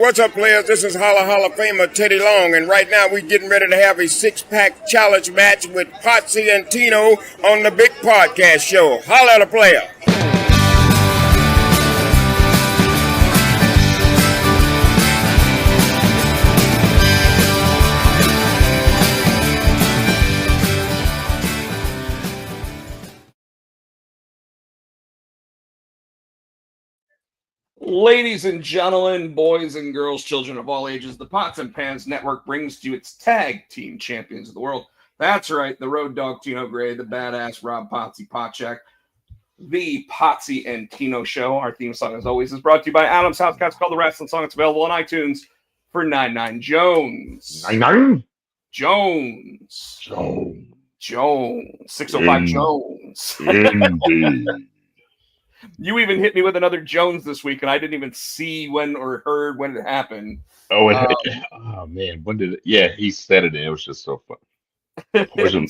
What's up, players? This is Hall of Famer Teddy Long, and right now we're getting ready to have a six-pack challenge match with Potsy and Tino on the Big Podcast Show. Holla at a player. Ladies and gentlemen, boys and girls, children of all ages, the Pots and Pans Network brings to you its tag team champions of the world. That's right, the Road Dogg Tino Gray, the badass Rob Potsy Potchak, the Potsy and Tino Show. Our theme song, as always, is brought to you by Adam's House Cats, called The Wrestling Song. It's available on iTunes for 99 Jones. 99 Jones. Jones. Jones. 605 Jones. Indeed. You even hit me with another Jones this week, and I didn't even see when or heard when it happened. Oh, man, when did it? Yeah, he said it. And it was just so fun. Poison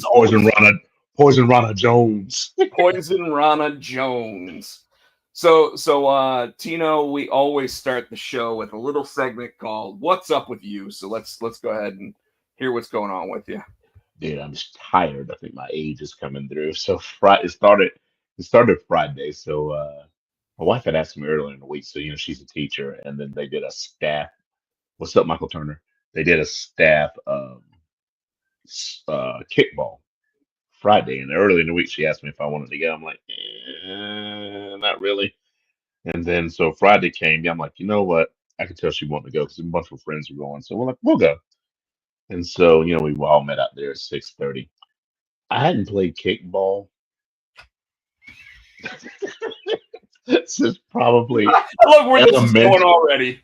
Rana Jones. Poison Rana Jones. So Tino, we always start the show with a little segment called "What's Up with You." So let's go ahead and hear what's going on with you. Dude, I'm just tired. I think my age is coming through. So It started Friday. So my wife had asked me earlier in the week. So she's a teacher, and then they did a staff. What's up, Michael Turner? They did a staff kickball Friday, and early in the week she asked me if I wanted to go. I'm like, not really. And then so Friday came. Yeah, I'm like, you know what? I could tell she wanted to go because a bunch of friends were going. So we're like, we'll go. And so we all met out there at 6:30. I hadn't played kickball since probably Look where this is going already.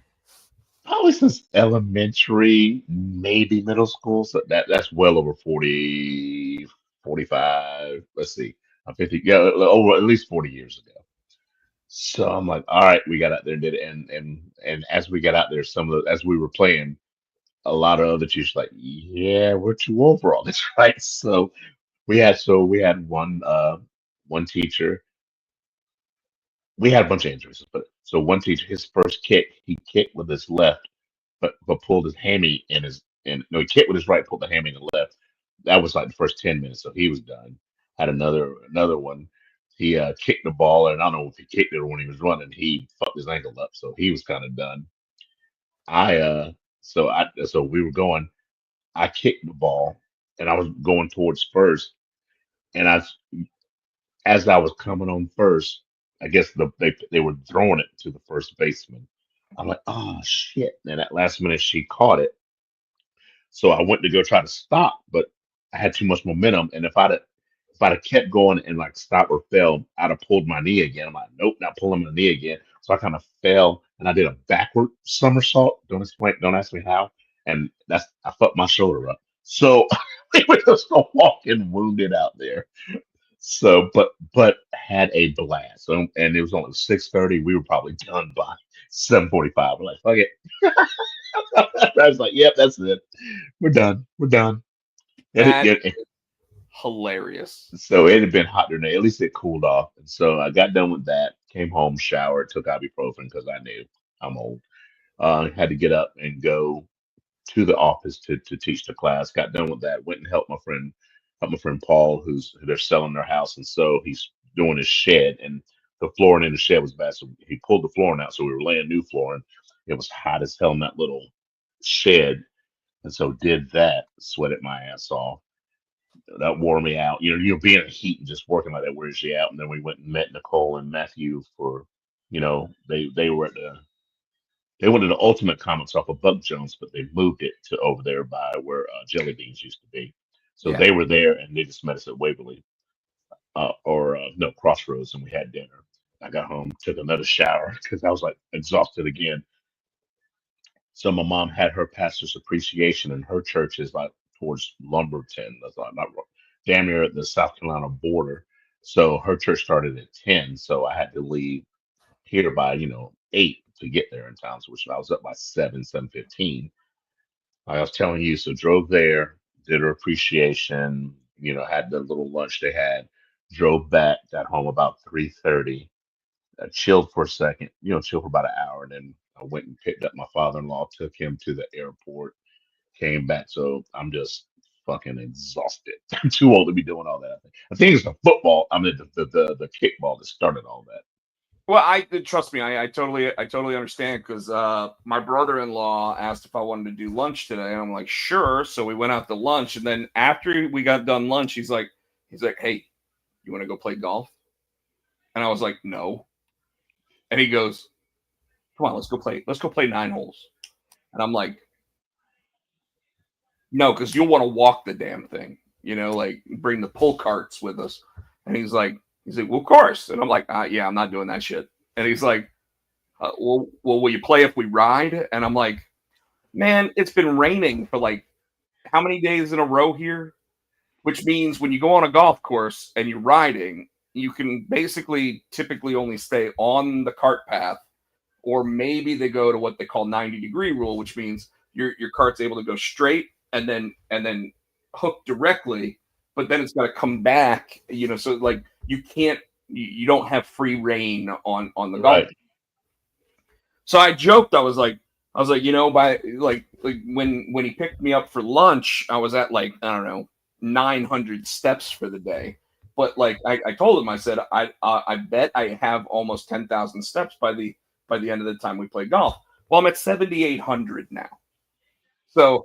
Probably since elementary, maybe middle school. So that's well over 40, 45. Let's see. I'm 50. Yeah, over at least 40 years ago. So I'm like, all right, we got out there and did it. And as we got out there, as we were playing, a lot of other teachers like, yeah, we're too old for all this, right? So we had one teacher. We had a bunch of injuries, but so one teacher, his first kick, he kicked with his left, but pulled his hammy in his and no, he kicked with his right, pulled the hammy in the left. That was like the first 10 minutes, so he was done. Had another one. He kicked the ball, and I don't know if he kicked it or when he was running, he fucked his ankle up, so he was kind of done. So we were going. I kicked the ball, and I was going towards first, and as I was coming on first, I guess they were throwing it to the first baseman. I'm like, oh shit! And at last minute, she caught it. So I went to go try to stop, but I had too much momentum. And if I'd have kept going and like stopped or fell, I'd have pulled my knee again. I'm like, nope, not pulling my knee again. So I kind of fell and I did a backward somersault. Don't ask me how. And I fucked my shoulder up. So we were just walking wounded out there. So, but had a blast. So, and it was only 6:30. We were probably done by 7:45. We're like, fuck it. I was like, yep, that's it. We're done. We're done. That is hilarious. So it had been hot today. At least it cooled off. And so I got done with that, came home, showered, took ibuprofen because I knew I'm old. Had to get up and go to the office to teach the class. Got done with that, went and helped my friend Paul, who they're selling their house, and so he's doing his shed, and the flooring in the shed was bad, so he pulled the flooring out. So we were laying new flooring. It was hot as hell in that little shed, and so did that, sweated my ass off. That wore me out. Being in the heat and just working like that wears you out. And then we went and met Nicole and Matthew for, they went to the Ultimate Comics off of Buck Jones, but they moved it to over there by where Jelly Beans used to be. So Yeah. they were there, and they just met us at Waverly, no, Crossroads, and we had dinner. I got home, took another shower because I was like exhausted again. So my mom had her pastor's appreciation, and her church is like towards Lumberton. That's not damn near at the South Carolina border. So her church started at 10, so I had to leave here by 8 to get there in town. So which I was up by 7:15. I was telling you, so drove there, did her appreciation, had the little lunch they had, drove back, got home about 3:30, chilled for a second, chilled for about an hour, and then I went and picked up my father-in-law, took him to the airport, came back. So I'm just fucking exhausted. I'm too old to be doing all that. I think it's the football. I mean, the kickball that started all that. Well, I trust me, I totally understand because my brother-in-law asked if I wanted to do lunch today, and I'm like, sure. So we went out to lunch, and then after we got done lunch, he's like, hey, you want to go play golf? And I was like, no. And he goes, come on, let's go play 9 holes. And I'm like, no, because you'll want to walk the damn thing, like bring the pull carts with us. And he's like, well, of course. And I'm like, yeah, I'm not doing that shit. And he's like, well, will you play if we ride? And I'm like, man, it's been raining for like how many days in a row here? Which means when you go on a golf course and you're riding, you can basically typically only stay on the cart path, or maybe they go to what they call 90-degree rule, which means your cart's able to go straight and then hook directly, but then it's got to come back, so like you don't have free reign on the golf. Right. So I joked, I was like, by like when he picked me up for lunch, I was at like, I don't know, 900 steps for the day. But like I told him, I said, I bet I have almost 10,000 steps by the end of the time we play golf. Well, I'm at 7,800 now. So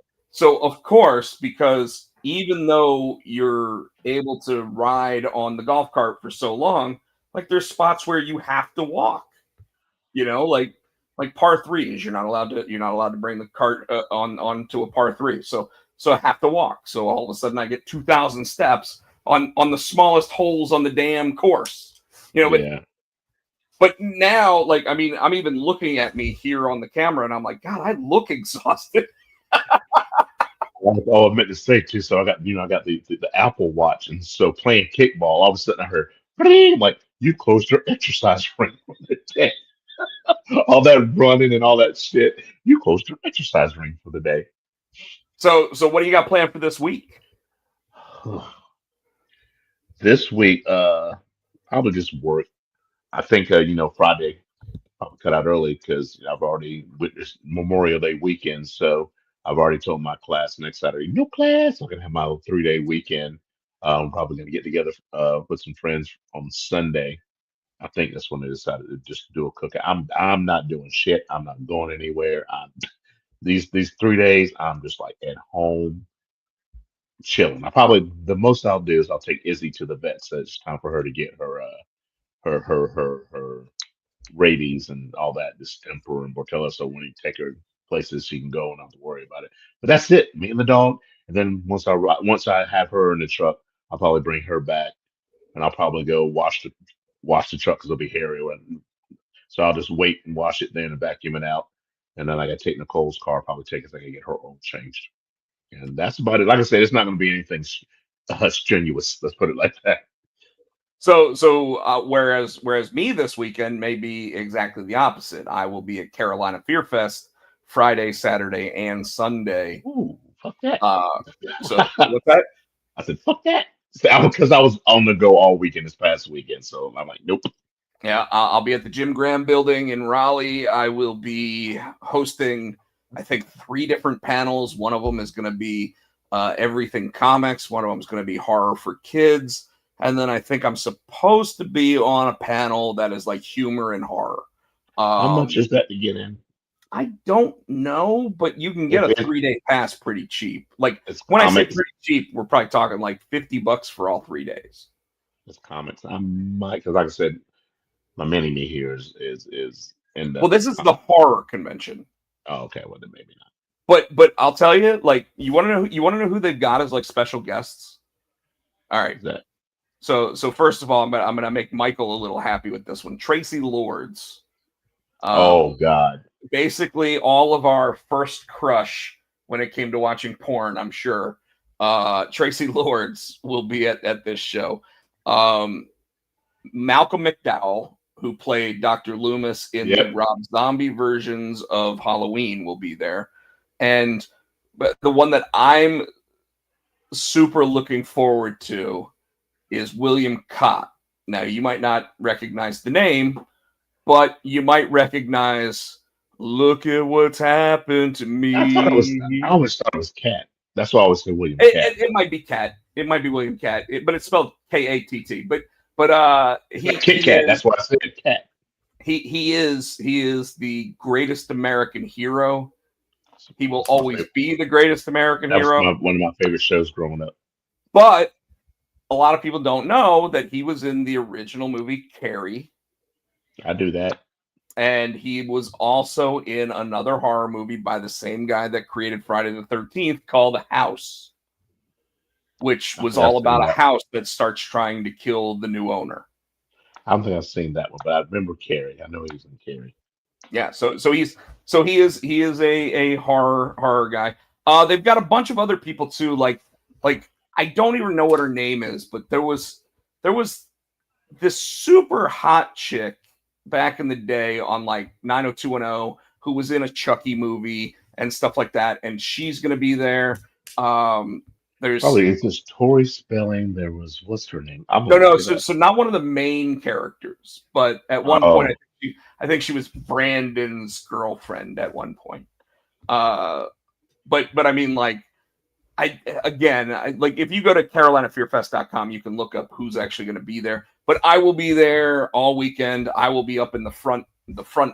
of course, because even though you're able to ride on the golf cart for so long, like there's spots where you have to walk, like par threes, you're not allowed to bring the cart onto a par three. So I have to walk. So all of a sudden I get 2,000 steps on the smallest holes on the damn course, Yeah. But now, like, I mean, I'm even looking at me here on the camera and I'm like, God, I look exhausted. Oh, I meant to say too. So I got the Apple Watch, and so playing kickball, all of a sudden I heard, "Bring," like, you closed your exercise ring for the day. All that running and all that shit, you closed your exercise ring for the day. So what do you got planned for this week? This week, probably just work. I think Friday I'll cut out early because I've already witnessed Memorial Day weekend. So I've already told my class next Saturday, no class. I'm gonna have my 3-day weekend. I'm probably gonna get together with some friends on Sunday. I think that's when they decided to just do a cookout. I'm not doing shit. I'm not going anywhere. These 3 days, I'm just like at home chilling. The most I'll do is I'll take Izzy to the vet. So it's time for her to get her rabies and all that, distemper and Bortella. So when you take her places, she can go and not have to worry about it. But that's it, me and the dog. And then once I have her in the truck, I'll probably bring her back, and I'll probably go wash the truck because it'll be hairy. So I'll just wait and wash it then and vacuum it out. And then I got to take Nicole's car, probably take it so I can get her oil changed. And that's about it. Like I said, it's not going to be anything strenuous. Let's put it like that. So whereas me this weekend may be exactly the opposite. I will be at Carolina Fear Fest Friday, Saturday, and Sunday. Ooh, fuck that. So what's that? I said, fuck that. Because I was on the go all weekend this past weekend. So I'm like, nope. Yeah, I'll be at the Jim Graham building in Raleigh. I will be hosting, I think, 3 different panels. One of them is going to be everything comics. One of them is going to be horror for kids. And then I think I'm supposed to be on a panel that is like humor and horror. How much is that to get in? I don't know, but you can get a 3-day pass pretty cheap. Like when comics. I say pretty cheap, we're probably talking like $50 for all 3 days. It's comics. I might, because like I said, my mini me here is in the. Well, this is the horror convention. Oh, okay. Well, then maybe not. But I'll tell you, like, you want to know who they've got as like special guests? All right. That. So first of all, I'm gonna make Michael a little happy with this one. Tracy Lords. Oh God. Basically, all of our first crush when it came to watching porn, I'm sure. Tracy Lords will be at this show. Malcolm McDowell, who played Dr. Loomis in the Rob Zombie versions of Halloween, will be there. But the one that I'm super looking forward to is William Cott. Now, you might not recognize the name, but you might recognize Look at what's happened to I me. always thought it was Cat. That's why I always said William Cat. It might be Cat. It might be William Cat, but it's spelled Katt. But It's he like Kit he Kat. is That's why I said Cat. he is the greatest American hero. He will My always favorite. be the greatest American That was hero. one of my favorite shows growing up. But a lot of people don't know that he was in the original movie Carrie, I do that. and he was also in another horror movie by the same guy that created Friday the 13th called House, which I was think I've all seen about a that. house that starts trying to kill the new owner. I don't think I've seen that one, but I remember Carrie. I know he was in Carrie. Yeah, he is a horror guy. They've got a bunch of other people too, like I don't even know what her name is, but there was this super hot chick back in the day on like 90210 who was in a Chucky movie and stuff like that, and she's gonna be there. There's Probably it's just Tori Spelling. There was what's her name? I'm gonna no, look it so up. so not one of the main characters, but at one point Oh, I think she was Brandon's girlfriend at one point. Uh, but I mean, like, like if you go to carolinafearfest.com, you can look up who's actually going to be there. But I will be there all weekend. I will be up in the front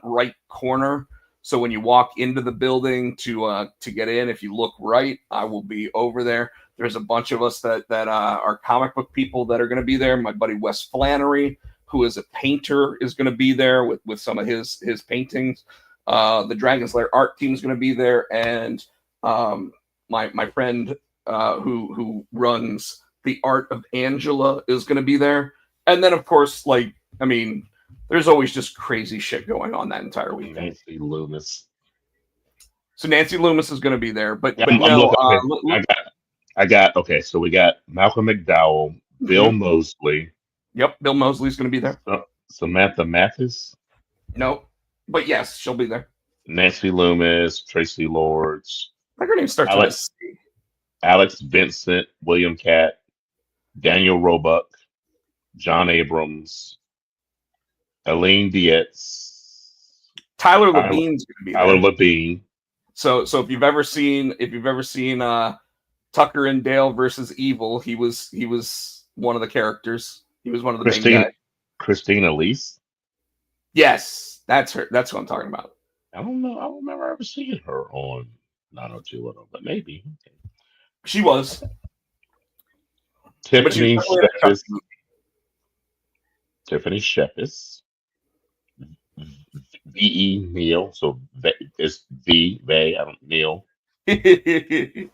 right corner. So when you walk into the building to get in, if you look right, I will be over there. There's a bunch of us that are comic book people that are going to be there. My buddy Wes Flannery, who is a painter, is going to be there with some of his paintings. The Dragon's Lair art team is going to be there, and my friend who runs the Art of Angela is going to be there. And then, of course, like, I mean, there's always just crazy shit going on that entire weekend. Nancy Loomis. So Nancy Loomis is going to be there, but Yeah, but I'm no, looking. Okay, I got. Okay, so we got Malcolm McDowell, Bill mhm. Mosley, Yep, Bill Mosley's going to be there. Samantha Mathis, No, but yes, she'll be there. Nancy Loomis, Tracy Lords, I think her name starts with a Alex C. Alex Vincent, William Cat, Daniel Roebuck, John Abrams, Elaine Dietz, Tyler Tyler, Levine's going to be Tyler there. Labine. So if you've ever seen Tucker and Dale versus Evil, he was one of the characters. He was one of the main Christine guys. Christina Elise. Yes, that's her. That's what I'm talking about. I don't know. I don't remember ever seeing her on 90210, but maybe. Okay. She was, but she was Tiffany definitely in a Chucky Shepis. Tiffany Shepis. V.E. Neal. So it's V. They. I don't Neil. movie.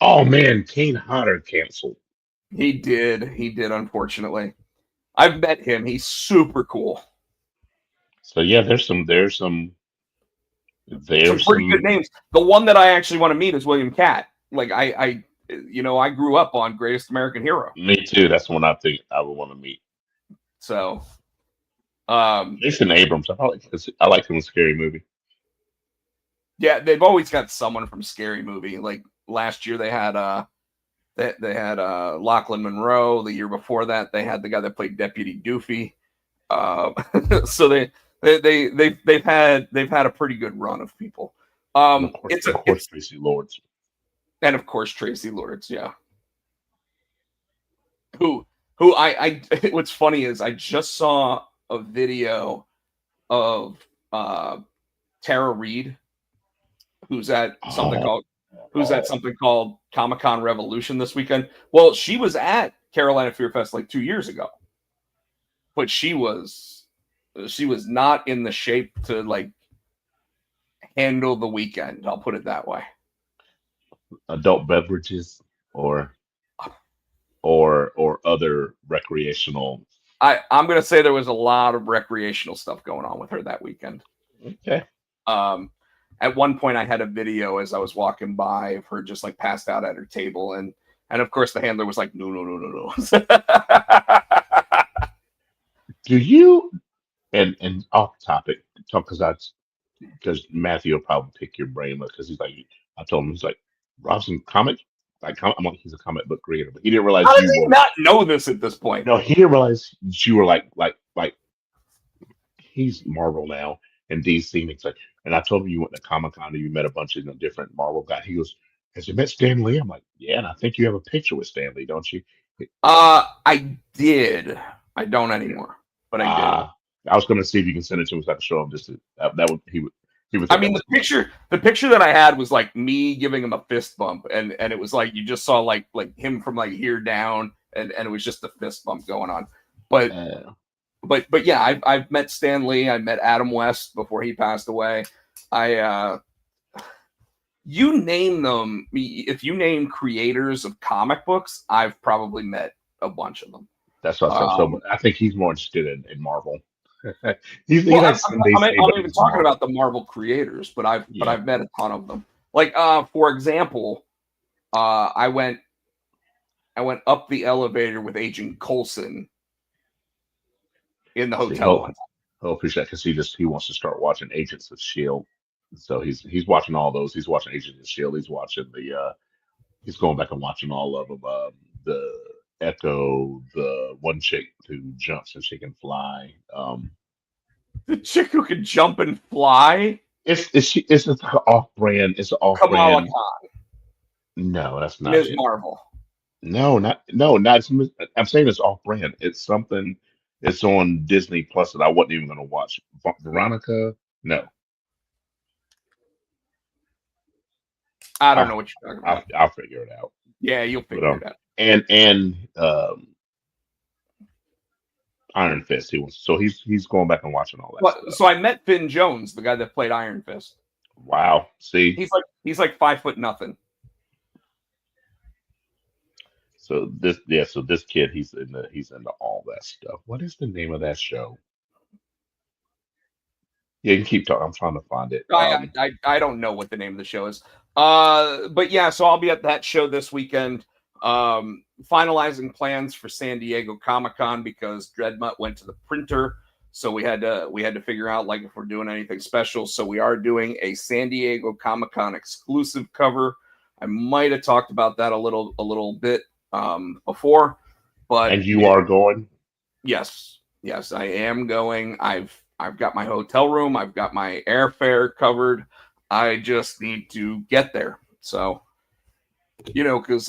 Oh man, Kane Hodder canceled. He did. He did. Unfortunately, I've met him. He's super cool. So yeah, some Some there's pretty good some. names. The one that I actually want to meet is William Cat. Like I grew up on Greatest American Hero. Me too. That's one I think I would want to meet. So, Jason Abrams. I like him in Scary Movie. yeah, they've always got someone from Scary Movie. Like last year, they had they had Lachlan Monroe. The year before that, they had the guy that played Deputy Doofy. So they've had a pretty good run of people. And It's of course, Tracy Lords. and of course Tracy Lords, yeah. Who I what's funny is I just saw a video of Tara Reid, who's at something Oh, called Comic-Con Revolution this weekend. Well, she was at Carolina Fear Fest like 2 years ago, but she was not in the shape to like handle the weekend. I'll put it that way. adult beverages or other recreational. I'm gonna say there was a lot of recreational stuff going on with her that weekend. Okay. At one point, I had a video as I was walking by of her just like passed out at her table, and of course the handler was like, no, no, no, no, no. Do you and off topic talk because Matthew will probably pick your brain because he's like I told him he's like Robson comic I'm like he's a comic book creator but he didn't realize How does you he were not know this at this point? no he didn't realize you were like he's Marvel now in DC. And he's like, and I told him you went to Comic Con and you met a bunch of different Marvel guys. He goes, "Has you met Stan Lee?" I'm like, "Yeah," and I think you have a picture with Stan Lee, don't you? I did. I don't Yeah. anymore, but I did. I was going to see if you can send it to us. I could show him just that would he would I think that mean, was the picture that I had was like me giving him a fist bump, and it was like you just saw like him from like here down, and it was just a fist bump going on. But yeah, I've met Stan Lee. I met Adam West before he passed away. You name them. If you name creators of comic books, I've probably met a bunch of them. That's what I said. So I think he's more interested in Marvel. he Well, likes Sunday I'm but even he's talking Marvel. about the Marvel creators, but I've met a ton of them. Like for example, I went up the elevator with Agent Coulson in the hotel. He'll appreciate that because he wants to start watching Agents of Shield. So he's watching all those. He's watching Agents of Shield. He's watching he's going back and watching all of them. The Echo, the one chick who jumps and she can fly. The chick who can jump and fly. It's an off-brand. It's an off-brand. Kamala Khan. No, that's not Ms. it. Marvel. Not. I'm saying it's off-brand. It's something. It's on Disney Plus that I wasn't even going to watch. Veronica. No. I don't know what you're talking about. I'll figure it out. Yeah, you'll figure it out. And Iron Fist. He's going back and watching all that stuff. So I met Finn Jones, the guy that played Iron Fist. Wow. See, he's like 5'0". So this kid, he's into all that stuff. What is the name of that show? Yeah, you can keep talking. I'm trying to find it. I don't know what the name of the show is. But yeah, so I'll be at that show this weekend. Finalizing plans for San Diego Comic-Con because Dreadmutt went to the printer, so we had to figure out like if we're doing anything special. So we are doing a San Diego Comic-Con exclusive cover. I might have talked about that a little bit before, but and you are going? Yes, I am going. I've got my hotel room. I've got my airfare covered. I just need to get there. So, because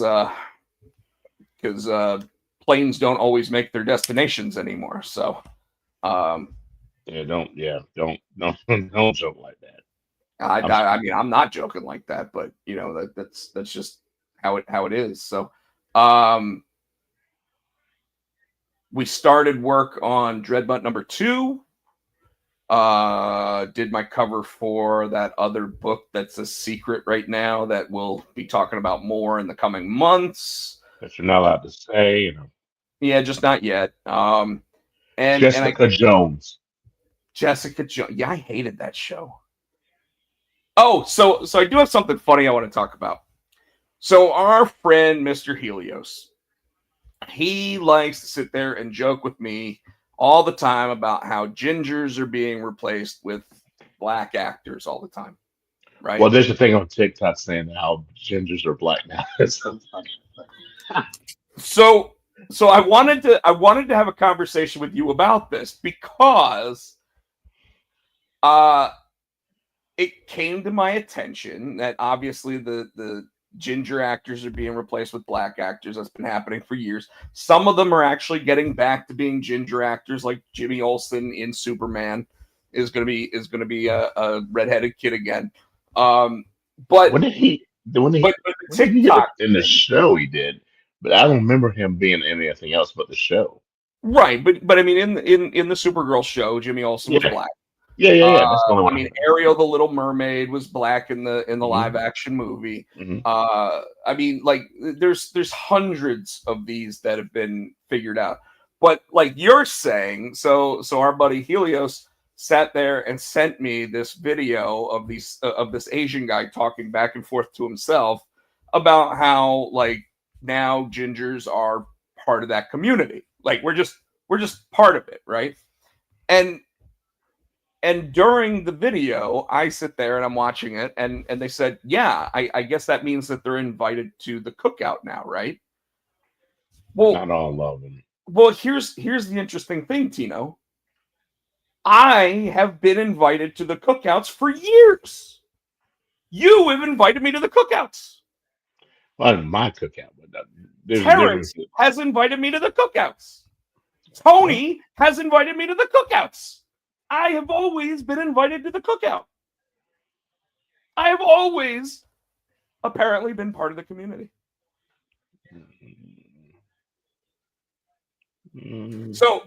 planes don't always make their destinations anymore. So, don't joke like that. I mean, I'm not joking like that, but that's just how it is. So, we started work on Dreadmutt number 2. Did my cover for that other book that's a secret right now that we'll be talking about more in the coming months. That you're not allowed to say, Yeah, just not yet. And Jessica Jones. Jessica Jones. Yeah, I hated that show. Oh, so I do have something funny I want to talk about. So our friend Mr. Helios, he likes to sit there and joke with me all the time about how gingers are being replaced with black actors all the time, right? Well, there's a thing on TikTok saying how gingers are black now. So I wanted to have a conversation with you about this because it came to my attention that obviously the ginger actors are being replaced with black actors. That's been happening for years. Some of them are actually getting back to being ginger actors, like Jimmy Olsen in Superman is going to be a redheaded kid again. But when did he TikTok in the show he did, but I don't remember him being in anything else but the show. Right, but I mean in the Supergirl show, Jimmy Olsen was black. Yeah. That's the only one. I mean, Ariel the Little Mermaid was black in the live action movie. Mm-hmm. I mean, like there's hundreds of these that have been figured out. But like you're saying, so our buddy Helios sat there and sent me this video of this Asian guy talking back and forth to himself about how like now gingers are part of that community. Like we're just part of it, right? And during the video, I sit there and I'm watching it, and they said, yeah, I guess that means that they're invited to the cookout now, right? Well, not all of them. Well, here's the interesting thing, Tino. I have been invited to the cookouts for years. You have invited me to the cookouts. Well, my cookout, but there's a difference. Terrence has invited me to the cookouts. Well, Tony has invited me to the cookouts. I have always been invited to the cookout. I have always apparently been part of the community. So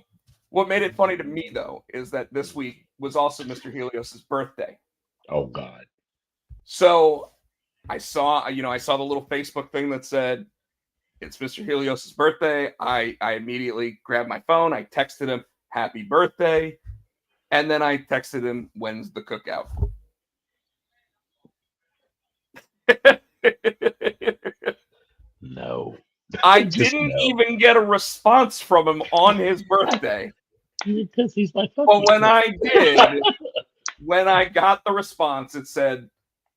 what made it funny to me, though, is that this week was also Mr. Helios's birthday. oh God. So I saw the little Facebook thing that said it's Mr. Helios's birthday. I immediately grabbed my phone. I texted him, happy birthday. And then I texted him, when's the cookout? No. I Just didn't no. even get a response from him on his birthday. Because he's like, fuck But you. when I did, when I got the response, it said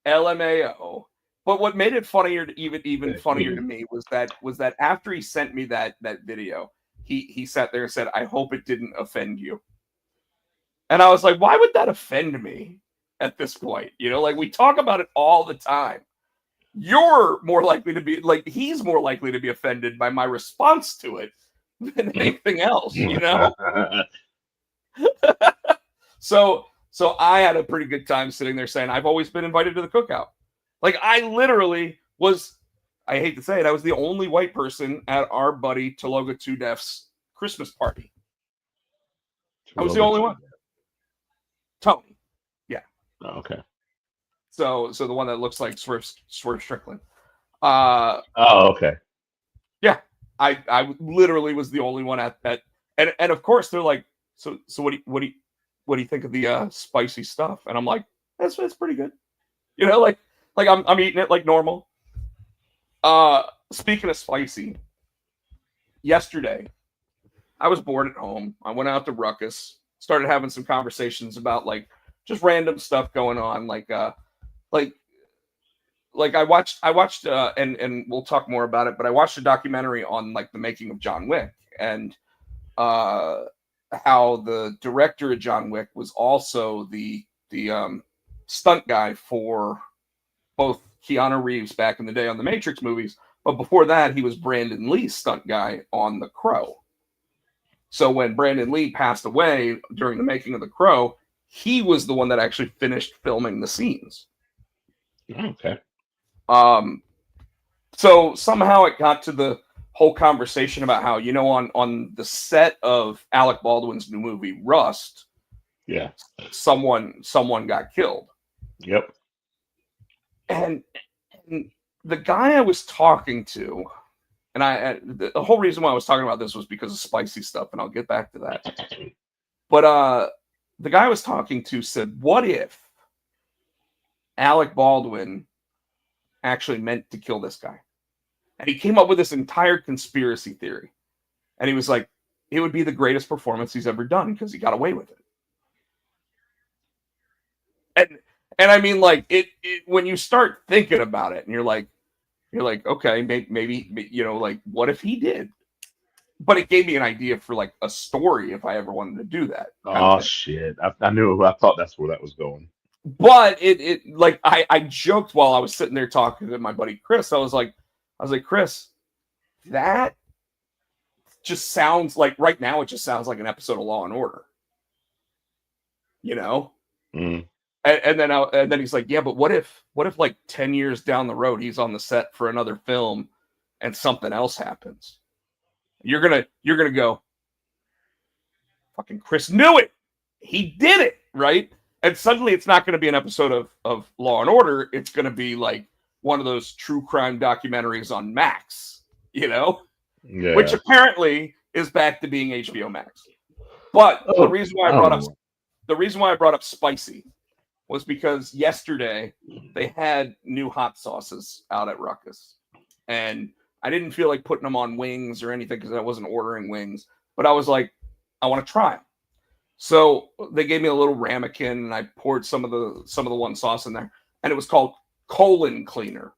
LMAO. But what made it funnier, even funnier to me, was that after he sent me that video, he sat there and said, "I hope it didn't offend you." And I was like, "Why would that offend me at this point?" You know, like we talk about it all the time. You're more likely to be like he's more likely to be offended by my response to it than anything else. You know. So I had a pretty good time sitting there saying, I've always been invited to the cookout. Like I literally was, I hate to say it, I was the only white person at our buddy Taloga 2 Def's Christmas party. I was the only one. Tony. Yeah. Oh, okay. So the one that looks like Swerve Strickland. Oh, okay. Yeah. I literally was the only one at and of course they're like, so what do you think of the spicy stuff? And I'm like, that's pretty good. You know, like I'm eating it like normal. Speaking of spicy, yesterday I was bored at home. I went out to Ruckus, started having some conversations about like just random stuff going on, like I watched and we'll talk more about it, but I watched a documentary on like the making of John Wick and how the director of John Wick was also the stunt guy for both Keanu Reeves back in the day on the Matrix movies, but before that he was Brandon Lee's stunt guy on The Crow. So when Brandon Lee passed away during the making of The Crow, he was the one that actually finished filming the scenes. Okay. So somehow it got to the whole conversation about how, you know, on the set of Alec Baldwin's new movie Rust, yeah, someone got killed. Yep. And the guy I was talking to, and the whole reason why I was talking about this was because of spicy stuff, and I'll get back to that. But the guy I was talking to said, what if Alec Baldwin actually meant to kill this guy? And he came up with this entire conspiracy theory. And he was like, it would be the greatest performance he's ever done because he got away with it. And I mean, like, it when you start thinking about it and you're like, okay, maybe, you know, like, what if he did? But it gave me an idea for like a story if I ever wanted to do that. Oh, shit. I thought that's where that was going. But it like, I joked while I was sitting there talking to my buddy Chris. I was like, Chris, that just sounds like right now, it just sounds like an episode of Law and Order. You know? Mm. And then he's like, yeah, but what if like 10 years down the road he's on the set for another film and something else happens? You're gonna go, fucking Chris knew it. He did it, right? And suddenly it's not gonna be an episode of Law and Order, it's gonna be like one of those true crime documentaries on Max, you know? Yeah. Which apparently is back to being HBO Max. But the reason why I brought up spicy was because yesterday they had new hot sauces out at Ruckus. And I didn't feel like putting them on wings or anything because I wasn't ordering wings. But I was like, I want to try them. So they gave me a little ramekin and I poured some of the one sauce in there. And it was called Colon Cleaner.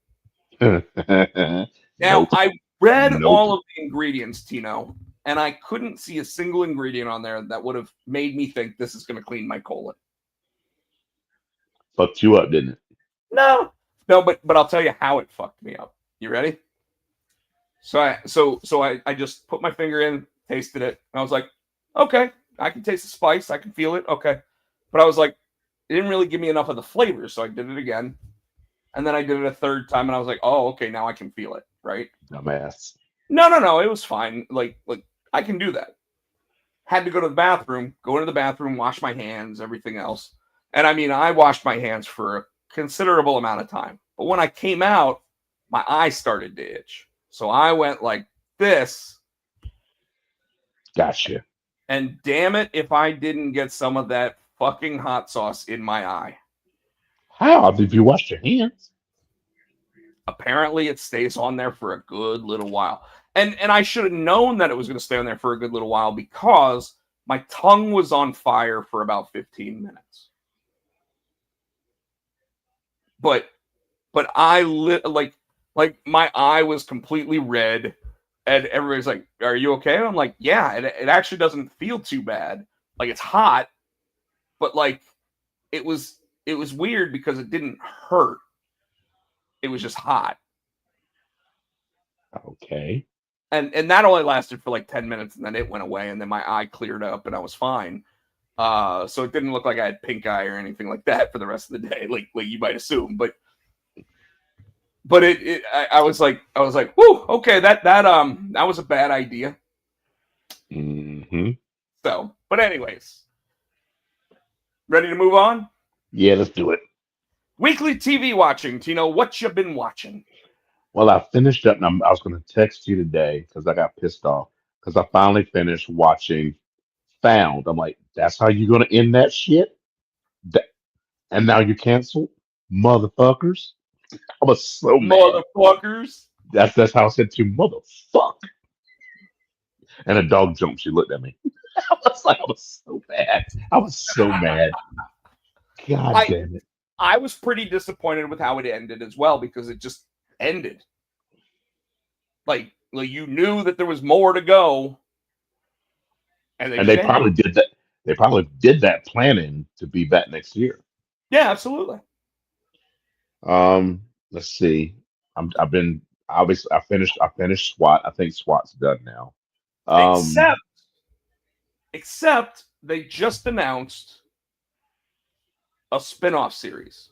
Now, I read all of the ingredients, Tino, and I couldn't see a single ingredient on there that would have made me think this is going to clean my colon. Fucked you up, didn't it? No, but I'll tell you how it fucked me up. You ready? So I just put my finger in, tasted it, and I was like, okay, I can taste the spice, I can feel it, okay. But I was like, it didn't really give me enough of the flavor, so I did it again. And then I did it a third time, and I was like, oh, okay, now I can feel it, right? Dumbass. No, it was fine. Like I can do that. Had to go to the bathroom, go into the bathroom, wash my hands, everything else. And I mean, I washed my hands for a considerable amount of time. But when I came out, my eye started to itch. So I went like this. Gotcha. And damn it if I didn't get some of that fucking hot sauce in my eye. How? Did you wash your hands? Apparently it stays on there for a good little while. And I should have known that it was going to stay on there for a good little while because my tongue was on fire for about 15 minutes. But I like my eye was completely red, and everybody's like, "Are you okay?" And I'm like, "Yeah." It actually doesn't feel too bad. Like it's hot, but like it was weird because it didn't hurt. It was just hot. Okay. And that only lasted for like 10 minutes, and then it went away, and then my eye cleared up, and I was fine. So it didn't look like I had pink eye or anything like that for the rest of the day, like you might assume. But I was like, whoo, okay, that was a bad idea. Mm-hmm. So, but anyways, ready to move on? Yeah, let's do it. Weekly TV watching, Tino. What you been watching? Well, I finished up, and I was going to text you today because I got pissed off because I finally finished watching Found. I'm like, that's how you're going to end that shit? That, and now you're canceled? Motherfuckers. I was so mad. Motherfuckers. That's how I said to motherfuck. And a dog jumped. She looked at me. I was so mad. I was so mad. God damn it. I was pretty disappointed with how it ended as well because it just ended. Like you knew that there was more to go. And they probably did that. They probably did that planning to be back next year. Yeah, absolutely. Let's see. I've been obviously I finished SWAT. I think SWAT's done now. Except they just announced a spin-off series.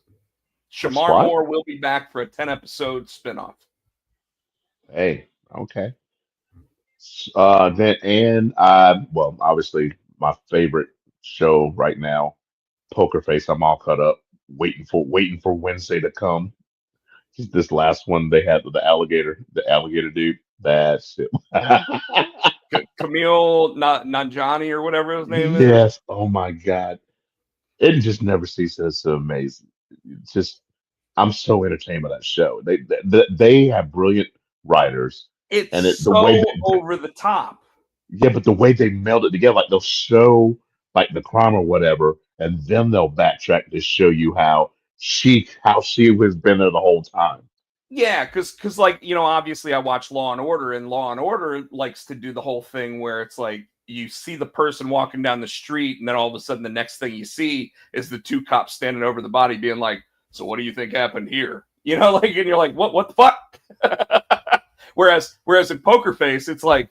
Shamar Moore will be back for a 10-episode spin-off. Hey, okay. Well, obviously my favorite show right now, Poker Face. I'm all caught up, waiting for Wednesday to come. This last one they had with the alligator dude. That's it. Camille Nanjiani or whatever his name is. Yes. Oh my God. It just never ceases to amaze. It's just I'm so entertained by that show. They have brilliant writers. It's the way over the top. Yeah, but the way they meld it together, like they'll show like the crime or whatever, and then they'll backtrack to show you how she has been there the whole time. Yeah, because like, obviously I watch Law and Order, and Law and Order likes to do the whole thing where it's like you see the person walking down the street, and then all of a sudden the next thing you see is the two cops standing over the body being like, so what do you think happened here? And you're like, what the fuck? Whereas in Poker Face, it's like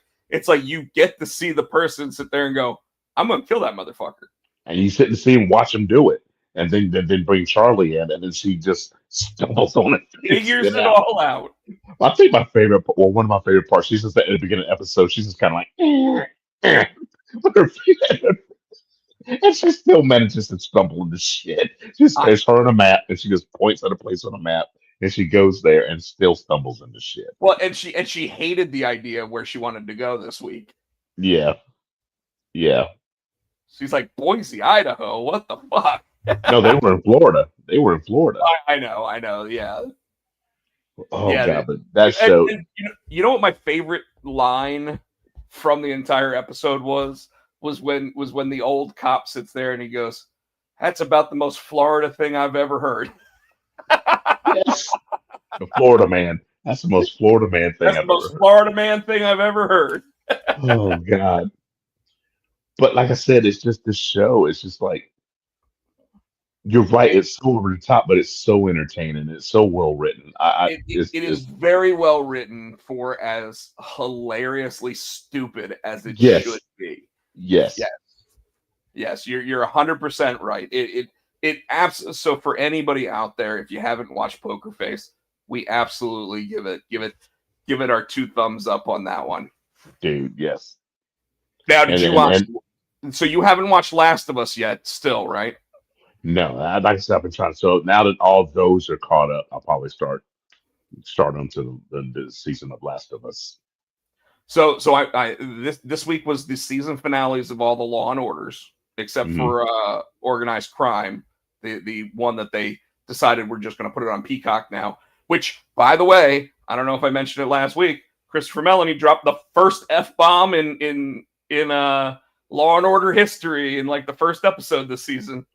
you get to see the person sit there and go, I'm gonna kill that motherfucker. And you sit and see him watch him do it. And then bring Charlie in, and then she just stumbles on it. Figures it all out. I think one of my favorite parts, she's just at the beginning of the episode, she's just kind of like, with her feet, and she still manages to stumble into shit. There's her on a map, and she just points at a place on a map, and she goes there and still stumbles into shit. Well, and she hated the idea of where she wanted to go this week. Yeah. She's like, Boise, Idaho. What the fuck? No, they were in Florida. I know. Yeah. Oh yeah, God, but that show. And you know what my favorite line from the entire episode was when the old cop sits there and he goes, "That's about the most Florida thing I've ever heard." Yes. The Florida man. That's the most Florida man thing I've ever heard. Florida man thing I've ever heard. Oh God. But like I said, it's just this show. It's just like you're right. It, It's so over the top, but it's so entertaining. It's so well written. it is It's very well written for as hilariously stupid as it should yes, be. yes, Yeah. Yes, you're 100% right. So for anybody out there, if you haven't watched Poker Face, we absolutely give it our two thumbs up on that one. dude, yes. Now, did And you and watch? and So you haven't watched Last of Us yet, still, right? no, like I said, I've been trying. So now that all those are caught up, I'll probably start onto the season of Last of Us. So I this week was the season finales of all the Law and Orders, except Hmm. for Organized Crime, the one that they decided we're just going to put it on Peacock now. Which, by the way, I don't know if I mentioned it last week. Christopher Meloni dropped the first F-bomb in Law and Order history in like the first episode this season.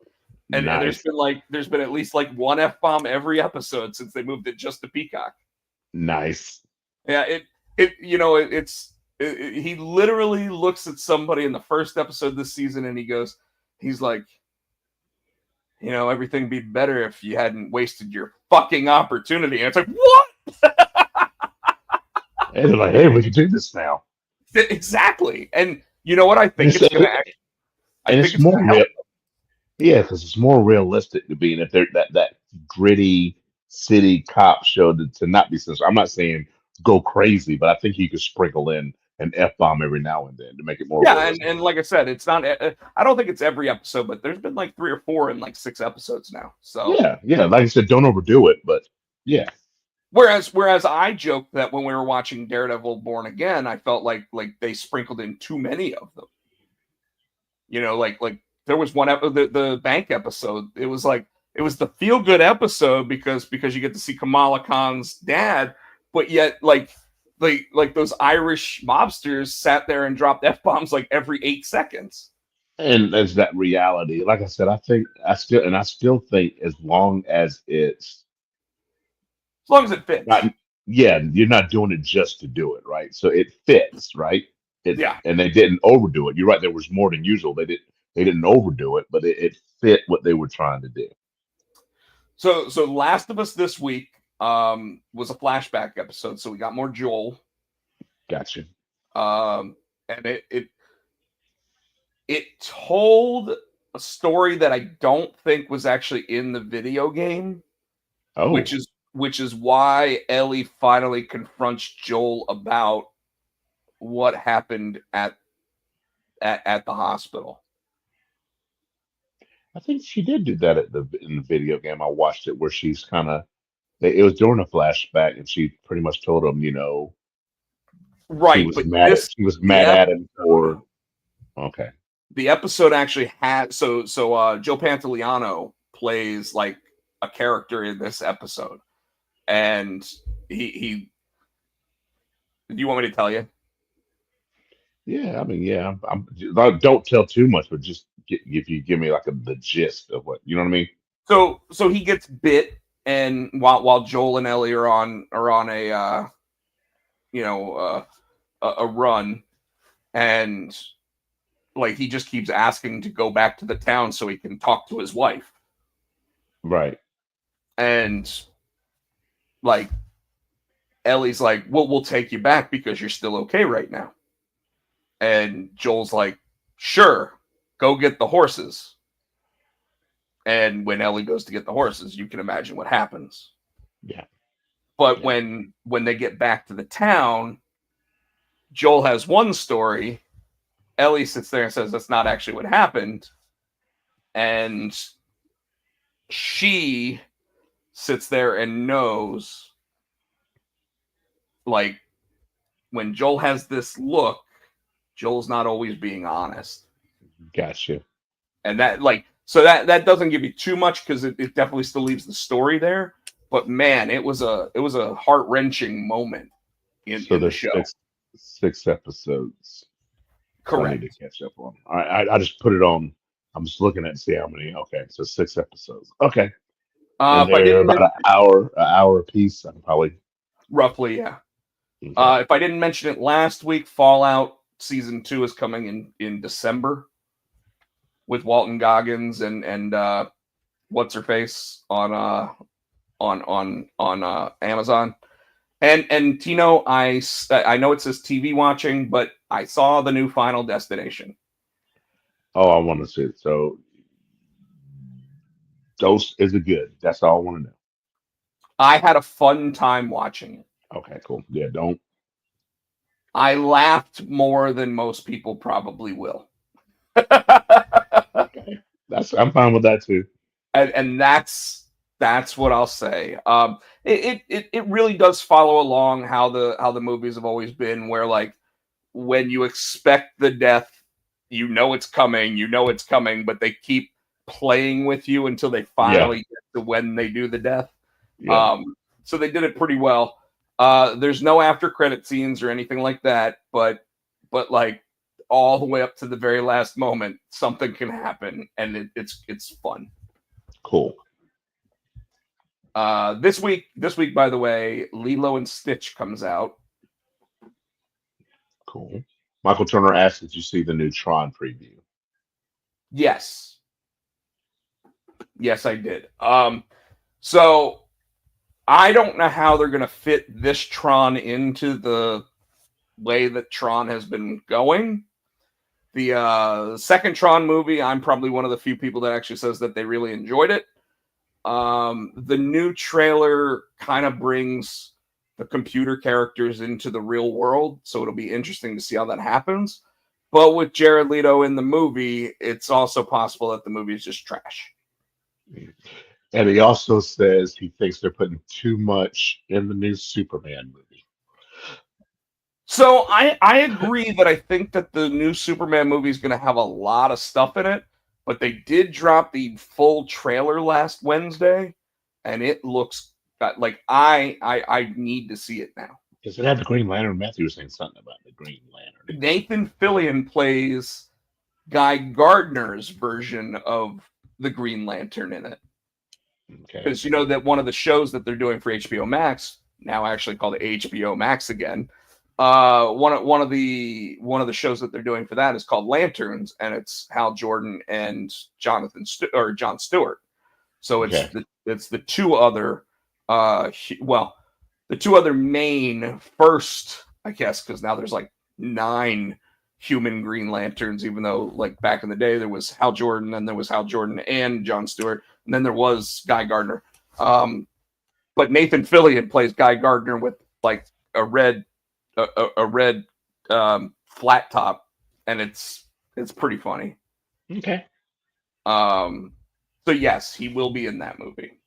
And Nice, there's been at least like one F-bomb every episode since they moved it just to Peacock. nice. Yeah, he literally looks at somebody in the first episode this season and he's like, everything'd be better if you hadn't wasted your fucking opportunity. And it's like, what? And they're like, hey, we can do this now. Exactly. And you know what? I think It's, it's gonna I and think it's it's more gonna real. help. Yeah, because it's more realistic to be, and if they're that gritty city cop show to not be censored. I'm not saying go crazy, but I think you could sprinkle in an F bomb every now and then to make it more Yeah, and, realistic. and like I said, it's not. I don't think it's every episode, but there's been like 3 or 4 in like 6 episodes now. So Yeah, yeah. Like I said, don't overdo it, but yeah, whereas I joked that when we were watching Daredevil Born Again, I felt like they sprinkled in too many of them. Like there was one the bank episode. It was the feel good episode because you get to see Kamala Khan's dad, but yet like those Irish mobsters sat there and dropped F bombs like every 8 seconds. and there's that reality. Like I said, I still think as long as it's As long as it not, fits. yeah, you're not doing it just to do it, right? So it fits, right? Yeah. And they didn't overdo it. You're right. There was more than usual. They didn't overdo it, but it fit what they were trying to do. So Last of Us this week was a flashback episode, so we got more Joel. Gotcha. And it told a story that I don't think was actually in the video game, Oh, which is why Ellie finally confronts Joel about what happened at the hospital. I think she did do that in the video game. I watched it where she's kind of. It was during a flashback, and she pretty much told him, Right, but she was mad at him for. Okay. the episode actually had Joe Pantoliano plays like a character in this episode, and he do you want me to tell you? Yeah, I mean, yeah. Don't tell too much, but just if you give me like the gist of what you know what I mean. So he gets bit, and while Joel and Ellie are on a a run, and like he just keeps asking to go back to the town so he can talk to his wife, Right. and like Ellie's like, well, we'll take you back because you're still okay right now. And Joel's like, sure, go get the horses. And when Ellie goes to get the horses, you can imagine what happens. Yeah. But Yeah. when they get back to the town, Joel has one story. Ellie sits there and says that's not actually what happened. And she sits there and knows, like, when Joel has this look, Joel's not always being honest. Gotcha. And that doesn't give you too much because it definitely still leaves the story there. But man, it was a heart-wrenching moment in the there's show. six episodes. So I need Correct. to catch up on. I just put it on. I'm just looking at see how many. Okay, so 6 episodes. Okay, and If I they're didn't about an hour a piece. I can probably. roughly, yeah. Okay. If I didn't mention it last week, Fallout season 2 is coming in December with Walton Goggins and what's her face on Amazon. And Tino, I know it says TV watching, but I saw the new Final Destination. Oh, I want to see it. So, Ghost, is it good? That's all I want to know. I had a fun time watching it. Okay, cool. Yeah, don't. I laughed more than most people probably will. Okay, I'm fine with that too. And that's what I'll say. It really does follow along how the movies have always been, where like when you expect the death, you know it's coming, but they keep playing with you until they finally get to when they do the death. Yeah, So they did it pretty well. There's no after credit scenes or anything like that, but like all the way up to the very last moment, something can happen, and it's fun. cool. This week, by the way, Lilo and Stitch comes out. Cool. Michael Turner asked, "Did you see the new Tron preview?" Yes, I did. So I don't know how they're gonna fit this Tron into the way that Tron has been going. The second Tron movie, I'm probably one of the few people that actually says that they really enjoyed it. The new trailer kind of brings the computer characters into the real world, so it'll be interesting to see how that happens. But with Jared Leto in the movie, it's also possible that the movie is just trash. And he also says he thinks they're putting too much in the new Superman movie. So I agree that I think that the new Superman movie is going to have a lot of stuff in it, but they did drop the full trailer last Wednesday, and it looks like I need to see it now. Does it have the Green Lantern? Matthew was saying something about the Green Lantern. Nathan Fillion plays Guy Gardner's version of the Green Lantern in it. Okay. Because you know that one of the shows that they're doing for HBO Max, now actually called HBO Max again, one of the shows that they're doing for that is called Lanterns, and it's Hal Jordan and John Stewart. So it's Okay. it's the two other the two other main first, I guess, because now there's like 9 human Green Lanterns, even though like back in the day there was Hal Jordan, and there was Hal Jordan and John Stewart, and then there was Guy Gardner. But Nathan Fillion plays Guy Gardner with like a red flat top, and it's pretty funny. Okay. So yes, he will be in that movie.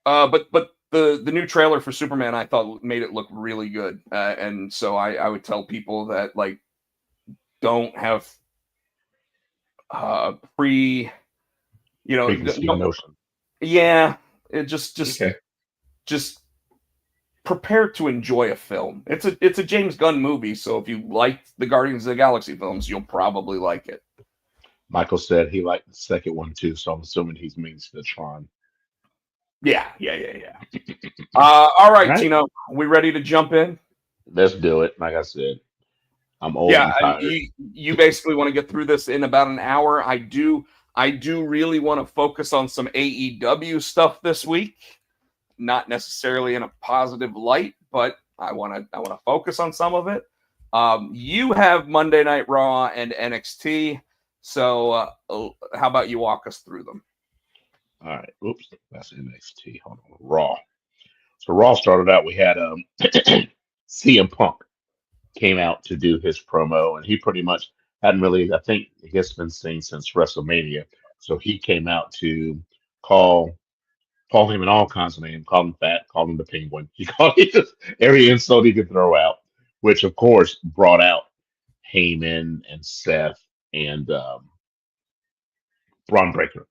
But the new trailer for Superman, I thought, made it look really good, and so I would tell people that like don't have pre, Preconceived notion. yeah, it just Okay. just prepare to enjoy a film. It's a James Gunn movie, so if you liked the Guardians of the Galaxy films, you'll probably like it. Michael said he liked the second one too, so I'm assuming he means the Tron. Yeah. All right, Right. Tino, we ready to jump in? Let's do it. Like I said, I'm old Yeah, and tired. you basically want to get through this in about an hour. I do really want to focus on some AEW stuff this week. Not necessarily in a positive light, but I want to focus on some of it. You have Monday Night Raw and NXT, so how about you walk us through them? All right. Oops, that's NXT. Hold on. Raw. So Raw started out. We had CM Punk came out to do his promo, and he pretty much hadn't really. I think he has been seen since WrestleMania. So he came out to call him in all kinds of names, called him fat, called him the penguin. He called him just every insult he could throw out, which of course brought out Heyman and Seth and Braun Breaker.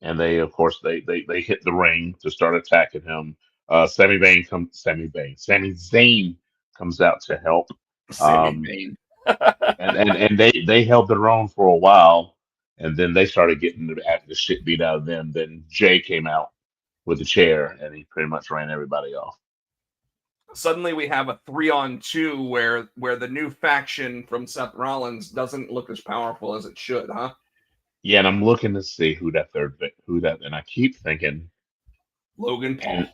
And they, of course, they hit the ring to start attacking him. Sami Zayn comes out to help. Sami Zayn. And they held their own for a while, and then they started getting the shit beat out of them. Then Jay came out with a chair, and he pretty much ran everybody off. suddenly we have a 3-on-2 where the new faction from Seth Rollins doesn't look as powerful as it should, huh? Yeah, and I'm looking to see and I keep thinking, Logan and Paul.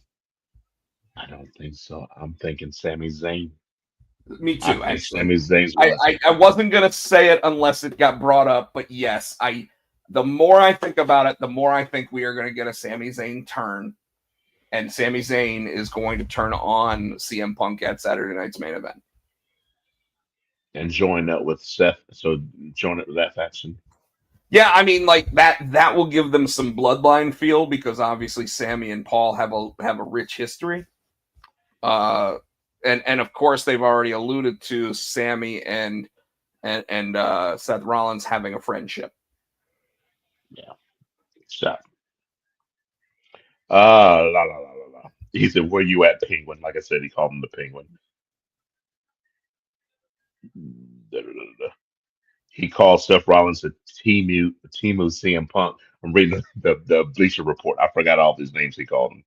I don't think so. I'm thinking Sami Zayn. Me I too, think actually. Sami Zayn's I, gonna. I, I wasn't gonna say it unless it got brought up, but yes, the more I think about it, the more I think we are gonna get a Sami Zayn turn. And Sami Zayn is going to turn on CM Punk at Saturday night's main event. And join up with Seth. So join up with that faction. Yeah, I mean, like that will give them some bloodline feel because obviously Sammy and Paul have a rich history. And of course they've already alluded to Sammy and Seth Rollins having a friendship. Yeah. So, la la la la la. He said, "Where you at, Penguin?" Like I said, he called him the Penguin. Da, da, da, da. He called Seth Rollins a Timu CM Punk. I'm reading the Bleacher Report. I forgot all his names he called him.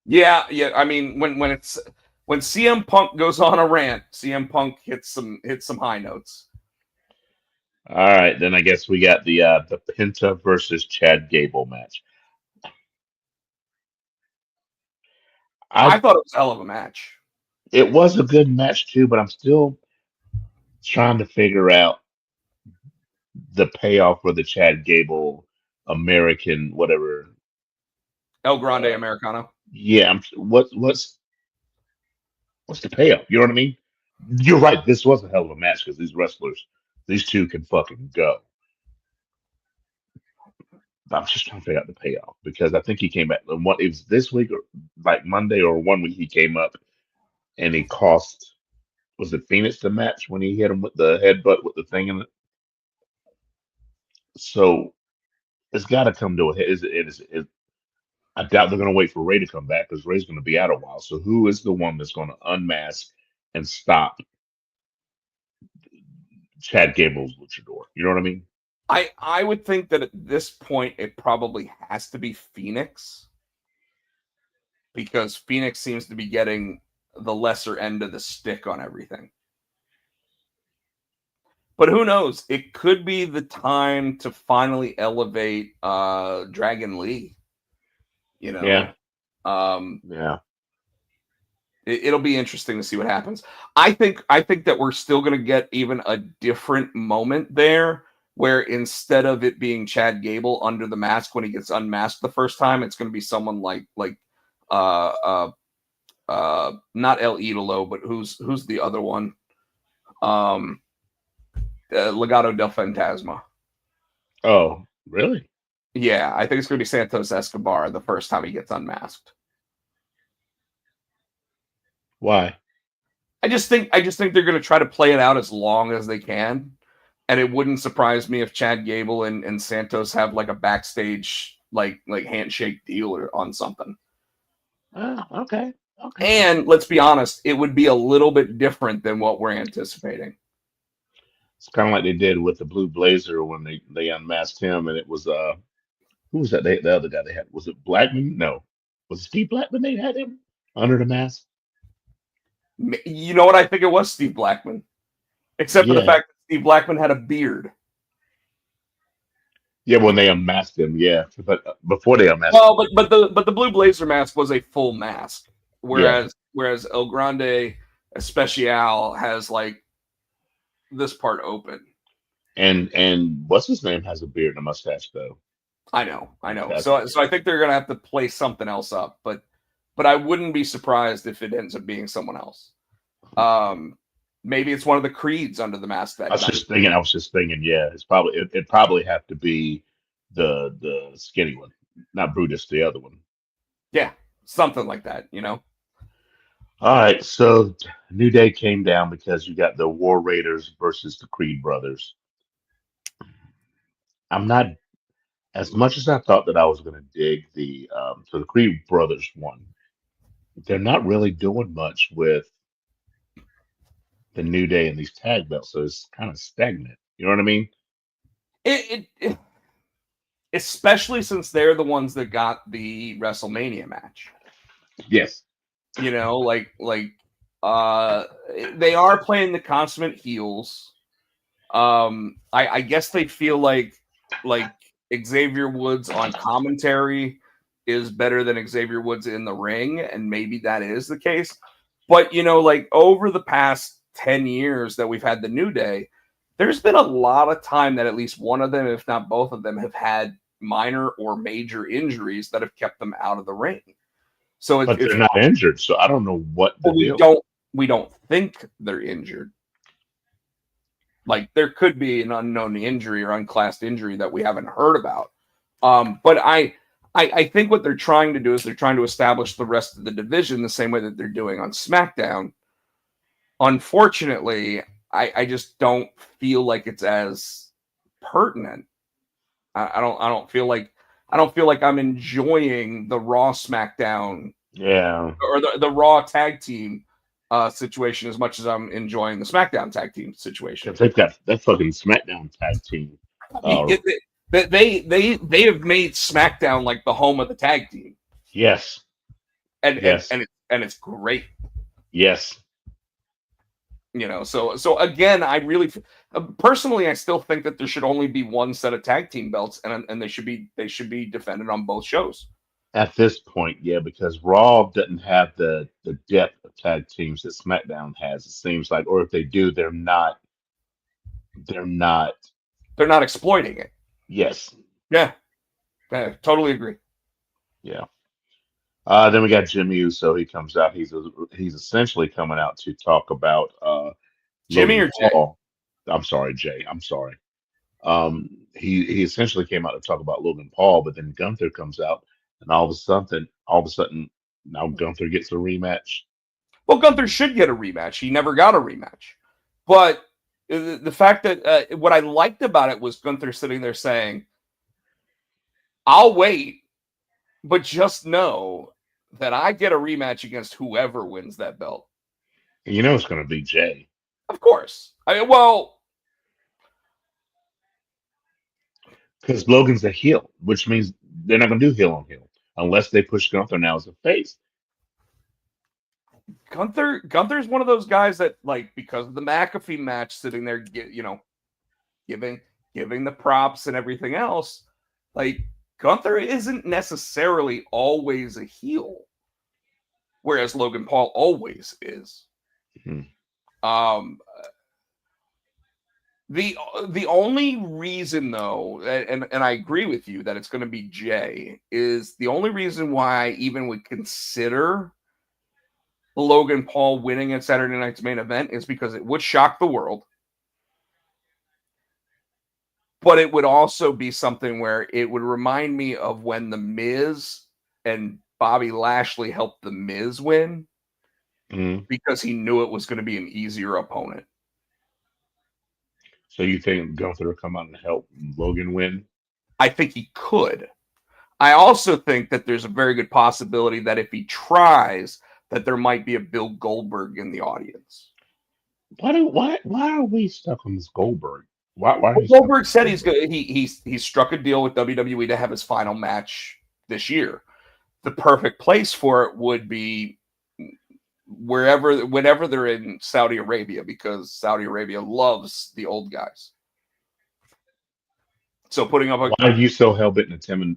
Yeah. I mean, when CM Punk goes on a rant, CM Punk hits some high notes. All right, then I guess we got the Penta versus Chad Gable match. I I thought it was a hell of a match. It was a good match too, but I'm still trying to figure out the payoff for the Chad Gable American whatever. El Grande Uh, Americano. yeah, what's the payoff? You know what I mean? You're right. This was a hell of a match because these two can fucking go. I'm just trying to figure out the payoff because I think he came back. What it was this week or like Monday or one week he came up and he cost was it Phoenix the match when he hit him with the headbutt with the thing in it. So it's got to come to a head. I doubt they're going to wait for Ray to come back because Ray's going to be out a while. So who is the one that's going to unmask and stop Chad Gable's luchador? You know what I mean? I would think that at this point it probably has to be Phoenix because Phoenix seems to be getting the lesser end of the stick on everything. But who knows? It could be the time to finally elevate Dragon Lee. You Yeah, know, um, yeah. it'll be interesting to see what happens. I think that we're still going to get even a different moment there, where instead of it being Chad Gable under the mask when he gets unmasked the first time, it's going to be someone like uh uh not El Idolo, but who's the other one? Um, Legado del Fantasma. Oh, really? Yeah, I think it's going to be Santos Escobar the first time he gets unmasked. Why? I just think they're going to try to play it out as long as they can, and it wouldn't surprise me if Chad Gable and Santos have like a backstage like handshake deal or on something. Oh, okay. Okay. And let's be honest, it would be a little bit different than what we're anticipating. It's kind of like they did with the Blue Blazer when they unmasked him, and it was who was that? The other guy they had was it Blackman? No, was it Steve Blackman? They had him under the mask. You know what? I think it was Steve Blackman, except for the Yeah, fact that Steve Blackman had a beard. yeah. When they unmasked him, yeah. But before they unmasked him, Well, but the Blue Blazer mask was a full mask, yeah. whereas El Grande Especial has like this part open. And what's his name has a beard and a mustache though. I know. Fantastic. So I think they're gonna have to play something else up, but I wouldn't be surprised if it ends up being someone else. Um, maybe it's one of the Creeds under the mask that night. I was just thinking, yeah, it'd probably have to be the skinny one, not Brutus, the other one. Yeah, something like that. You know. All right, so New Day came down because you got the War Raiders versus the Creed brothers. I'm not as much as I thought that I was going to dig so the Creed brothers won. They're not really doing much with the New Day and these tag belts, so it's kind of stagnant. You know what I mean? It especially since they're the ones that got the WrestleMania match. Yes. You know, like They are playing the consummate heels. I guess they feel like Xavier Woods on commentary is better than Xavier Woods in the ring, and maybe that is the case. But like over the past 10 years that we've had the New Day, there's been a lot of time that at least one of them, if not both of them, have had minor or major injuries that have kept them out of the ring. So But it's they're not injured, so I don't know what the deal. we don't think they're injured. Like there could be an unknown injury or unclassed injury that we haven't heard about. But I think what they're trying to do is they're trying to establish the rest of the division the same way that they're doing on SmackDown. Unfortunately, I just don't feel like it's as pertinent. I don't feel like I'm enjoying the Raw SmackDown or the Raw tag team situation as much as I'm enjoying the SmackDown tag team situation. They've got that fucking SmackDown tag team. They have made SmackDown like the home of the tag team. Yes. And it's great. Yes. So again, I really personally I still think that there should only be one set of tag team belts, and they should be defended on both shows. At this point, yeah, because Raw doesn't have the depth of tag teams that SmackDown has. It seems like, or if they do, they're not exploiting it. Yes. Yeah. I totally agree. Yeah. Then we got Jimmy Uso. He comes out. He's essentially coming out to talk about Jimmy Logan or Paul. I'm sorry, Jay. I'm sorry. He essentially came out to talk about Logan Paul, but then Gunther comes out, and all of a sudden, now Gunther gets a rematch. Well, Gunther should get a rematch. He never got a rematch. But the fact that what I liked about it was Gunther sitting there saying, I'll wait, but just know that I get a rematch against whoever wins that belt. And you know it's going to be Jay. Of course. Because Logan's a heel, which means they're not going to do heel on heel unless they push Gunther now as a face. Gunther's one of those guys that, like, because of the McAfee match, sitting there, giving the props and everything else, like, Gunther isn't necessarily always a heel, whereas Logan Paul always is. Mm-hmm. The only reason, though, and I agree with you that it's going to be Jay, is the only reason why I even would consider Logan Paul winning at Saturday night's main event is because it would shock the world. But it would also be something where it would remind me of when The Miz and Bobby Lashley helped The Miz win because he knew it was going to be an easier opponent. So you think Gunther will come out and help Logan win? I think he could. I also think that there's a very good possibility that if he tries, that there might be a Bill Goldberg in the audience. Why are we stuck on this Goldberg? Why Goldberg said he struck a deal with WWE to have his final match this year. The perfect place for it would be whenever they're in Saudi Arabia, because Saudi Arabia loves the old guys. So putting up why are you so hell bent and determined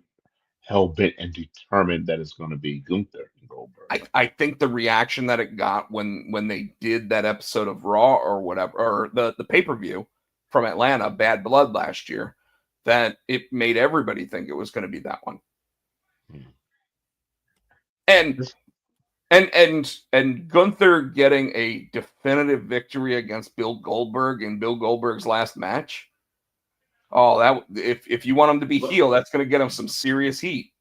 that it's going to be Gunther and Goldberg? I think the reaction that it got when they did that episode of Raw or whatever, or the pay-per-view from Atlanta, Bad Blood last year, that it made everybody think it was going to be that one. And Gunther getting a definitive victory against Bill Goldberg in Bill Goldberg's last match. Oh, that if you want him to be heel, that's going to get him some serious heat.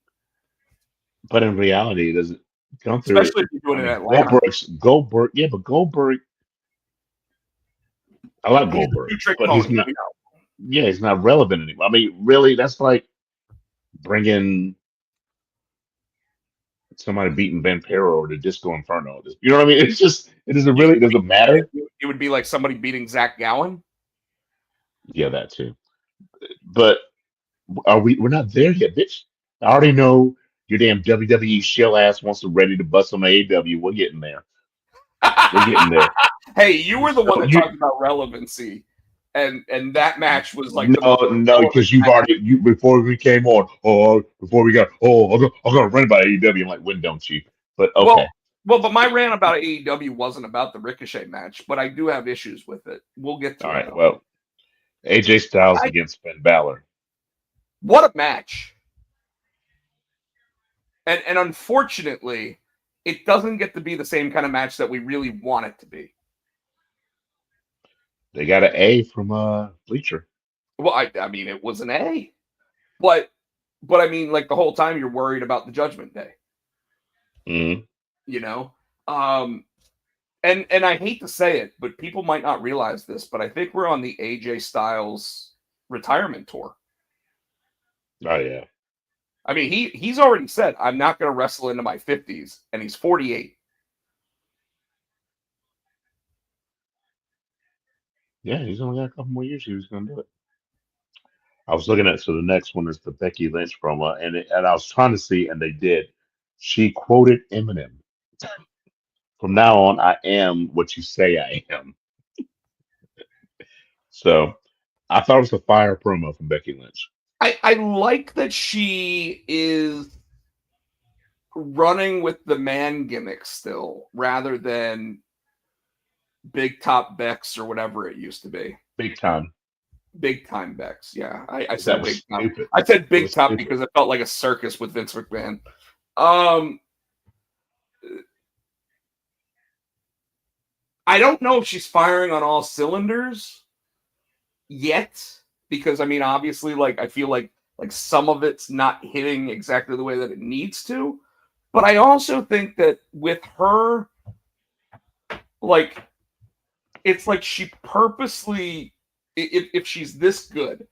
But in reality, does it Gunther? Especially if you're doing it in Atlanta. Goldberg, yeah, but Goldberg. I like Goldberg, but he's not. Yeah, he's not relevant anymore. I mean, really, that's like bringing somebody beating Vampiro or the Disco Inferno. You know what I mean? It doesn't matter. It would be like somebody beating Zach Gowen. Yeah, that too. But we're not there yet, bitch. I already know your damn WWE shell ass wants to ready to bust on AEW. We're getting there. We're getting there. Hey, you were the So one that talked about relevancy, and that match was like the most no, relevant because you've match. already before we came on. Before we got. I'm gonna run about AEW. I'm like, when don't you? But okay, But my rant about AEW wasn't about the Ricochet match, but I do have issues with it. We'll get all to it right. though. Well, AJ Styles against Finn Balor. What a match! And unfortunately, it doesn't get to be the same kind of match that we really want it to be. They got an A from Bleacher. Well, I mean, it was an A, but I mean, like the whole time you're worried about the Judgment Day, Mm-hmm. you know. And I hate to say it, but people might not realize this, but I think we're on the AJ Styles retirement tour. Oh yeah. I mean, he's already said I'm not going to wrestle into my 50s, and he's 48. Yeah, he's only got a couple more years. He was going to do it. I was looking at so the next one is the Becky Lynch promo, and I was trying to see, and they did. She quoted Eminem. From now on, I am what you say I am. So I thought it was a fire promo from Becky Lynch. I like that she is running with the man gimmick still, rather than Big Top Bex or whatever it used to be. Big time. Big time Bex. Yeah, I That said was Big Top. stupid. I said It Big was Top stupid. because it felt like a circus with Vince McMahon. I don't know if she's firing on all cylinders yet, because I mean, obviously, like I feel like some of it's not hitting exactly the way that it needs to. But I also think that with her, like, it's like she purposely, if she's this good,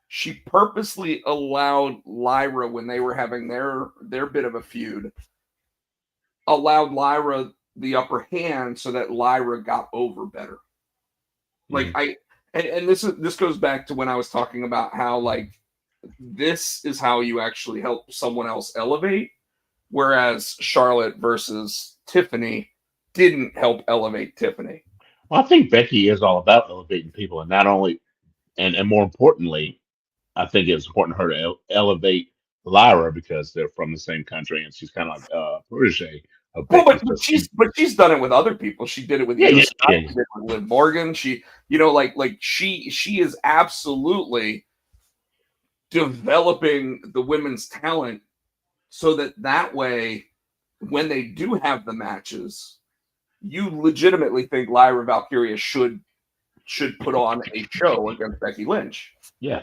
she purposely allowed Lyra, when they were having their bit of a feud, allowed Lyra the upper hand so that Lyra got over better. Like Mhm. and this goes back to when I was talking about how like this is how you actually help someone else elevate, whereas Charlotte versus Tiffany didn't help elevate Tiffany. Well, I think Becky is all about elevating people, and not only, and more importantly, I think it's important for her to elevate Lyra because they're from the same country, and she's kind of like protege of Well, Becky. So she, but she's done it with other people. She did it with yeah, Io yeah, Sky. yeah, She did it with Liv Morgan. She, like she is absolutely developing the women's talent so that way, when they do have the matches, you legitimately think Lyra Valkyria should put on a show against Becky Lynch, yeah,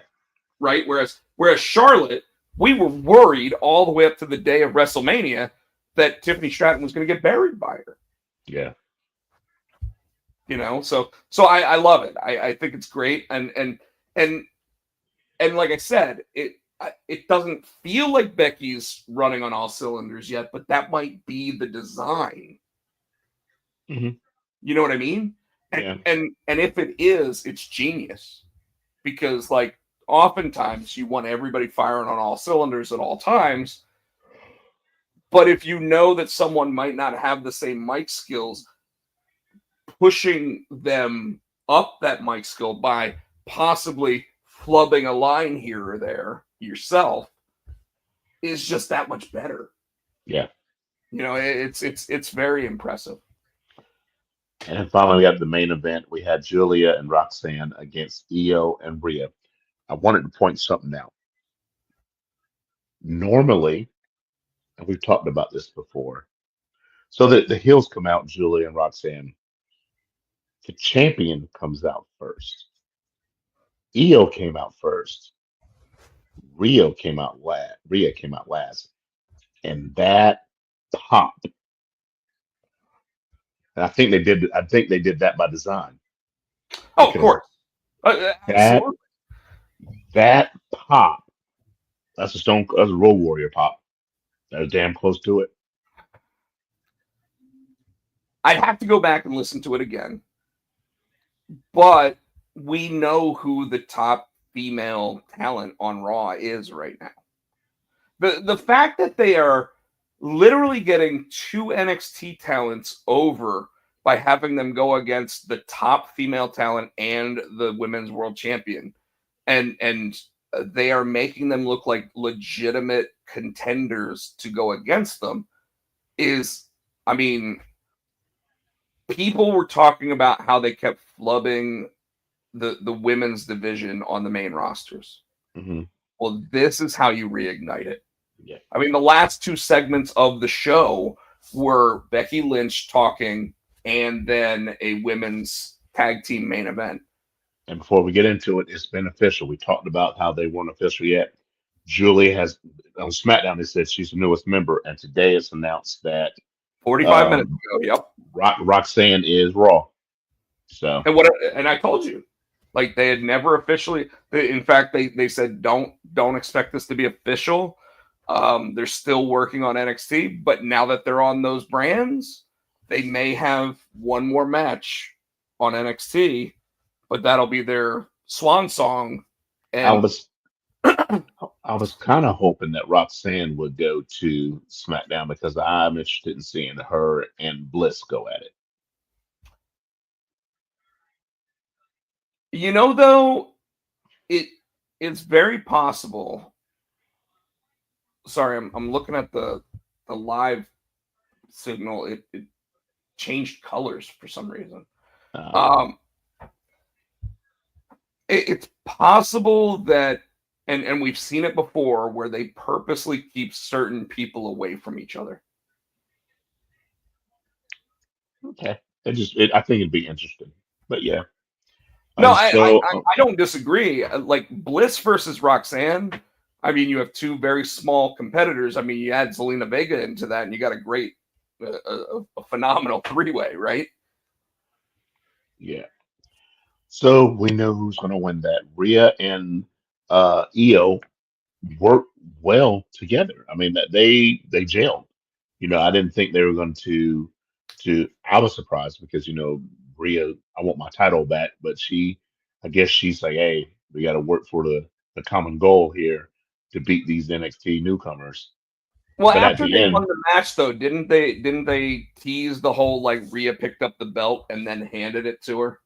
right? Whereas Charlotte, we were worried all the way up to the day of WrestleMania that Tiffany Stratton was going to get buried by her. yeah. So I love it. I think it's great, and like I said, it doesn't feel like Becky's running on all cylinders yet, but that might be the design. Hmm. You know what I mean? Yeah. And if it is, it's genius, because like oftentimes you want everybody firing on all cylinders at all times, but if you know that someone might not have the same mic skills, pushing them up that mic skill by possibly flubbing a line here or there yourself is just that much better. Yeah. It's very impressive. And then finally, we have the main event. We had Julia and Roxanne against Io and Rhea. I wanted to point something out. Normally, and we've talked about this before, so that the heels come out, Julia and Roxanne. The champion comes out first. Io came out first. Rhea came out last. And that pop. And I think they did that by design. Oh, of Because course. that Absolutely. that pop, that's a Road Warrior pop. That was damn close to it. I'd have to go back and listen to it again, but we know who the top female talent on Raw is right now. The fact that they are literally getting two NXT talents over by having them go against the top female talent and the women's world champion, and they are making them look like legitimate contenders to go against them. I mean, people were talking about how they kept flubbing the women's division on the main rosters. Mm-hmm. Well, this is how you reignite it. Yeah. I mean, the last two segments of the show were Becky Lynch talking and then a women's tag team main event. And before we get into it, it's been official. We talked about how they weren't official yet. Julie has on SmackDown. They said she's the newest member, and today it's announced that 45 minutes ago. Yep. Roxanne is Raw. So and I told you, like, they had never officially. In fact, they said don't expect this to be official. They're still working on NXT, but now that they're on those brands, they may have one more match on NXT, but that'll be their swan song. And I was kind of hoping that Roxanne would go to SmackDown because I'm interested in seeing her and Bliss go at it. You know, though, it's very possible. Sorry, I'm looking at the live signal. It changed colors for some reason. It's possible that, and we've seen it before, where they purposely keep certain people away from each other. Okay, I think it'd be interesting, but yeah. No, I don't disagree. Like Bliss versus Roxanne, I mean, you have two very small competitors. I mean, you add Zelina Vega into that, and you got a great, a phenomenal three-way, right? Yeah. So we know who's going to win that. Rhea and Io work well together. I mean, that they gelled. You know, I didn't think they were going to. I was surprised because Rhea, I want my title back, but I guess she's like, hey, we got to work for the common goal here to beat these NXT newcomers. Well, But after at the they end, won the match, though, didn't they tease the whole like Rhea picked up the belt and then handed it to her?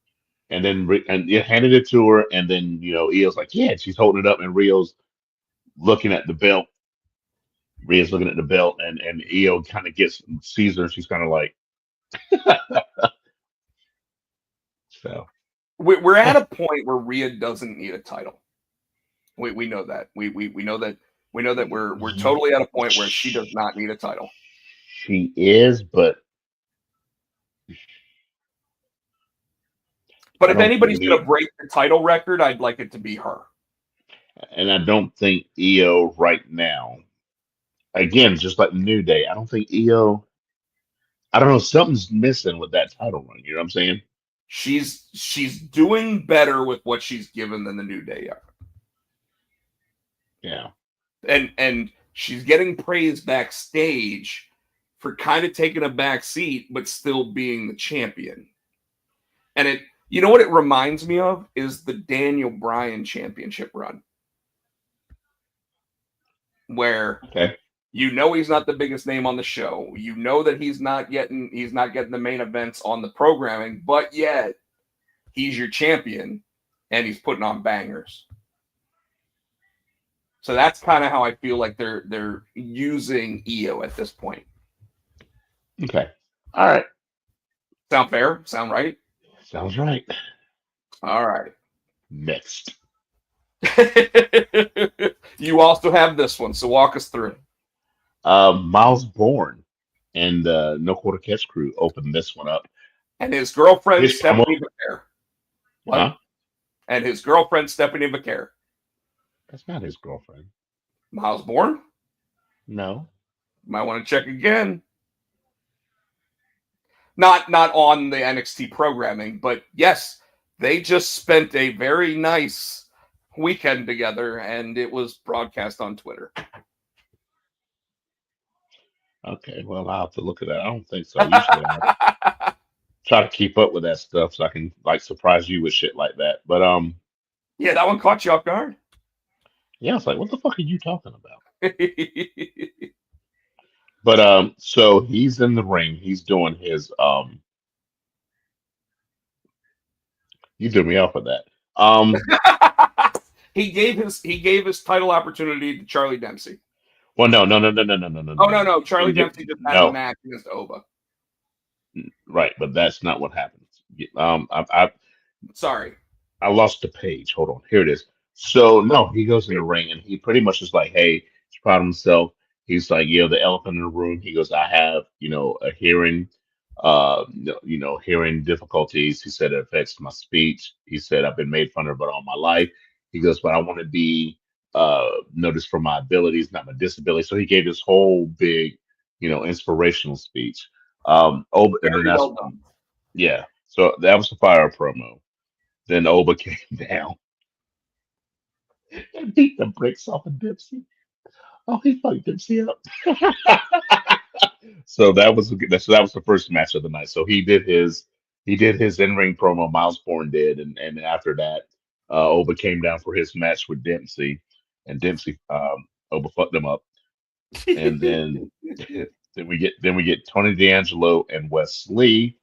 and then you handed it to her, and then Io's like, yeah, she's holding it up, and Rio's looking at the belt. Rhea's looking at the belt, and Io kind of sees her, and she's kind of like, so. We're at a point where Rhea doesn't need a title. We know that. We know that. We know that we're totally at a point where she does not need a title. She is, but if anybody's going to break the title record, I'd like it to be her. And I don't think Io right now. Again, just like the New Day, I don't think Io. I don't know. Something's missing with that title run. You know what I'm saying? She's doing better with what she's given than the New Day are. Yeah. And she's getting praise backstage for kind of taking a back seat, but still being the champion. And you know what it reminds me of is the Daniel Bryan championship run. Where he's not the biggest name on the show. You know that he's not getting the main events on the programming, but yet he's your champion and he's putting on bangers. So that's kind of how I feel like they're using Io at this point. Okay. All right. Sound fair? Sound right? Sounds right. All right. Next. You also have this one, so walk us through. Miles Bourne and No Quarter Catch Crew opened this one up. And his girlfriend, Stephanie Vaquer. What? Huh? And his girlfriend, Stephanie Vaquer. That's not his girlfriend. Miles Bourne? No. Might want to check again. Not on the NXT programming, but yes, they just spent a very nice weekend together, and it was broadcast on Twitter. Okay, well, I'll have to look at that. I don't think so. Usually I try to keep up with that stuff so I can surprise you with shit like that. But yeah, that one caught you off guard. Yeah, I was like, what the fuck are you talking about? But so he's in the ring. He's doing his You threw me off with that. Um, He gave his title opportunity to Charlie Dempsey. well, no, no, no, no, no, no, no, no, Oh no, no, no. no, You Charlie didn't Dempsey get just had the no match against Oba. right, but that's not what happened. I Sorry. I lost the page. Hold on. Here it is. So no, he goes in the ring and he pretty much is like, hey, he's proud of himself. He's like, yeah, the elephant in the room. He goes, I have, a hearing, hearing difficulties. He said it affects my speech. He said I've been made fun of it all my life. He goes, but I want to be noticed for my abilities, not my disability. So he gave this whole big, inspirational speech. And then Very that's well done. yeah. So that was the fire promo. Then Oba came down and beat the bricks off of Dipsy. Oh, he fucked Dipsy up. So that was the first match of the night. So he did his in ring promo. Miles Bourne did, and after that, Oba came down for his match with Dempsey, and Dempsey Oba fucked him up, and then then we get Tony D'Angelo and Wes Lee.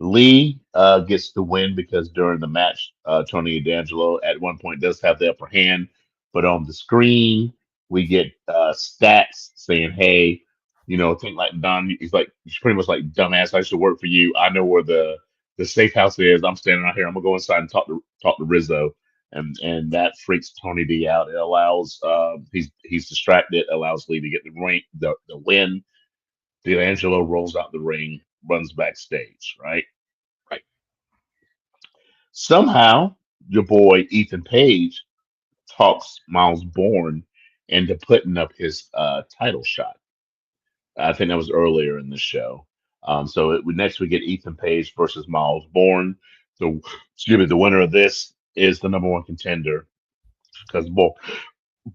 Lee gets the win because during the match, Tony D'Angelo at one point does have the upper hand, but on the screen we get stats saying, "Hey, think like Don." He's like, he's pretty much like, "Dumbass, I used to work for you. I know where the safe house is. I'm standing out here. I'm gonna go inside and talk to Rizzo." And that freaks Tony D out. It allows he's distracted. Allows Lee to get the win. D'Angelo rolls out the ring, runs backstage, right? Right. Somehow, your boy Ethan Page talks Miles Bourne into putting up his title shot. I think that was earlier in the show. Next we get Ethan Page versus Miles Bourne. So, excuse me, the winner of this is the number one contender because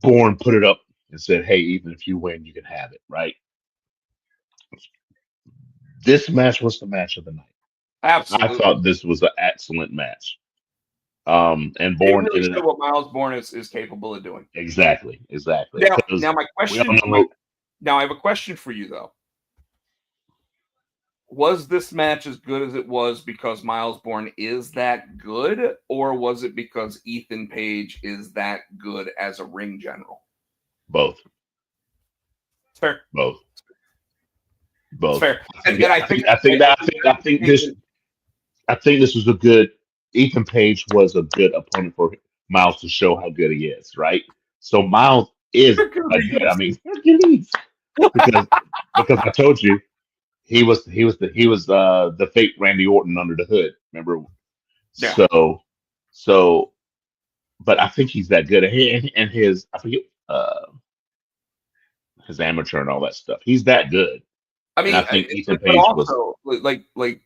Bourne put it up and said, "Hey, Ethan, if you win, you can have it." Right? This match was the match of the night. I Absolutely. thought this was an excellent match. And It Bourne really ended showed up what Miles Bourne is capable of doing. exactly Now because my we all question my know now I have a question for you though. Was this match as good as it was because Miles Bourne is that good, or was it because Ethan Page is that good as a ring general? both, It's fair. both, It's both. fair. I And, think and I think I think that I think this was a good. Ethan Page was a good opponent for Miles to show how good he is, right? So Miles is again. I mean, Hercules, because because I told you he was the fake Randy Orton under the hood. Remember? Yeah. So so, but I think he's that good. And his I forget his amateur and all that stuff. He's that good, I and I mean, think Ethan but Page was also like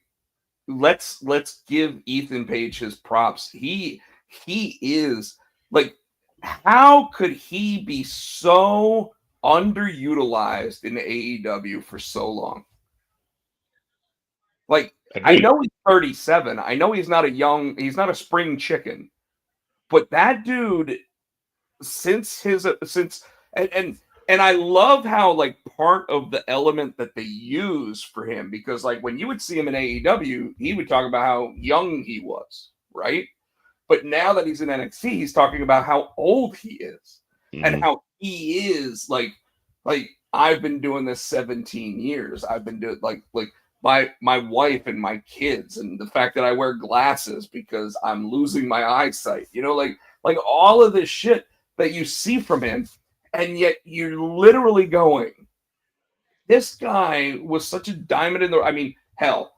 let's give Ethan Page his props. He is like, how could he be so underutilized in AEW for so long? Like, I agreed. know he's 37. I know he's not a spring chicken, but that dude since and and I love how like part of the element that they use for him, because like when you would see him in AEW, he would talk about how young he was, right? But now that he's in NXT, he's talking about how old he is and Hmm. how he is like I've been doing this 17 years. I've been doing like my wife and my kids, and the fact that I wear glasses because I'm losing my eyesight. Like all of this shit that you see from him, and yet you're literally going, this guy was such a diamond in the. I mean, hell,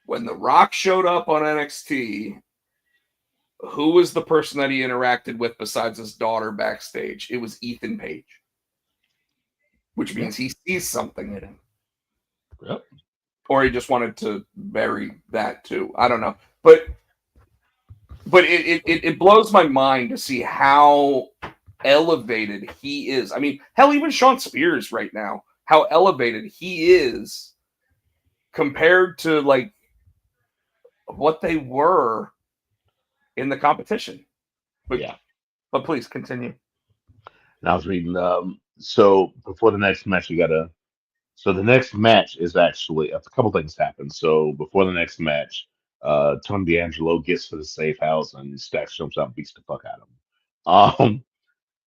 when The Rock showed up on NXT, who was the person that he interacted with besides his daughter backstage? It was Ethan Page, which Yep. means he sees something in him, Yep. or he just wanted to bury that too. I don't know, but it blows my mind to see how elevated he is. I mean, hell, even Sean Spears right now, how elevated he is compared to like what they were in the competition. But Yeah. but please continue. And I was reading. So before the next match, you gotta. So the next match is actually a couple things happen. So before the next match, Tony D'Angelo gets to the safe house and Stacks jumps out and beats the fuck out of him.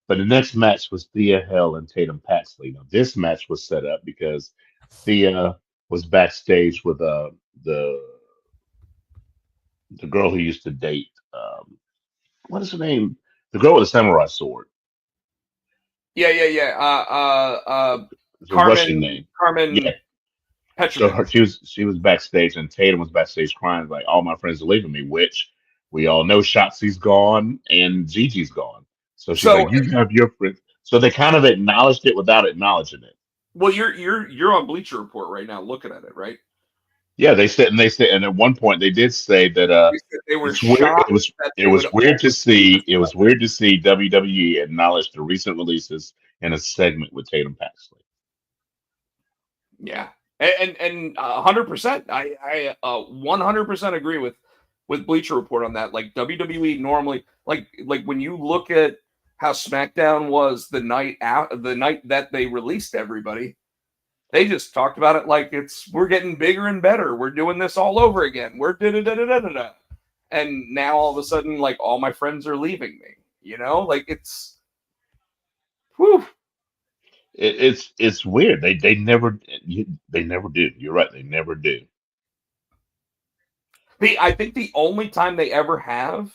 But the next match was Thea Hell and Tatum Paxley. Now this match was set up because Thea was backstage with the the girl who used to date what is her name? The girl with the samurai sword. Yeah. It's a Russian name. Yeah. Carmen So Petrovic. she was backstage and Tatum was backstage crying like all my friends are leaving me, which we all know Shotzi's gone and Gigi's gone. So she's So, like, you have your friends. So they kind of acknowledged it without acknowledging it. well, you're on Bleacher Report right now, looking at it, right? Yeah, and at one point they did say that They said they were it's weird. shocked that It they would was weird to see. It was overstep. weird to see WWE acknowledge the recent releases in a segment with Tatum Paxley. Yeah, and 100%. I 100% agree with Bleacher Report on that. Like WWE normally, like when you look at how SmackDown was the night that they released everybody, they just talked about it like we're getting bigger and better. We're doing this all over again. We're da da da da da da. And now all of a sudden, like all my friends are leaving me. You know, like it's, whew. It's weird. They never do. You're right. They never do. I think the only time they ever have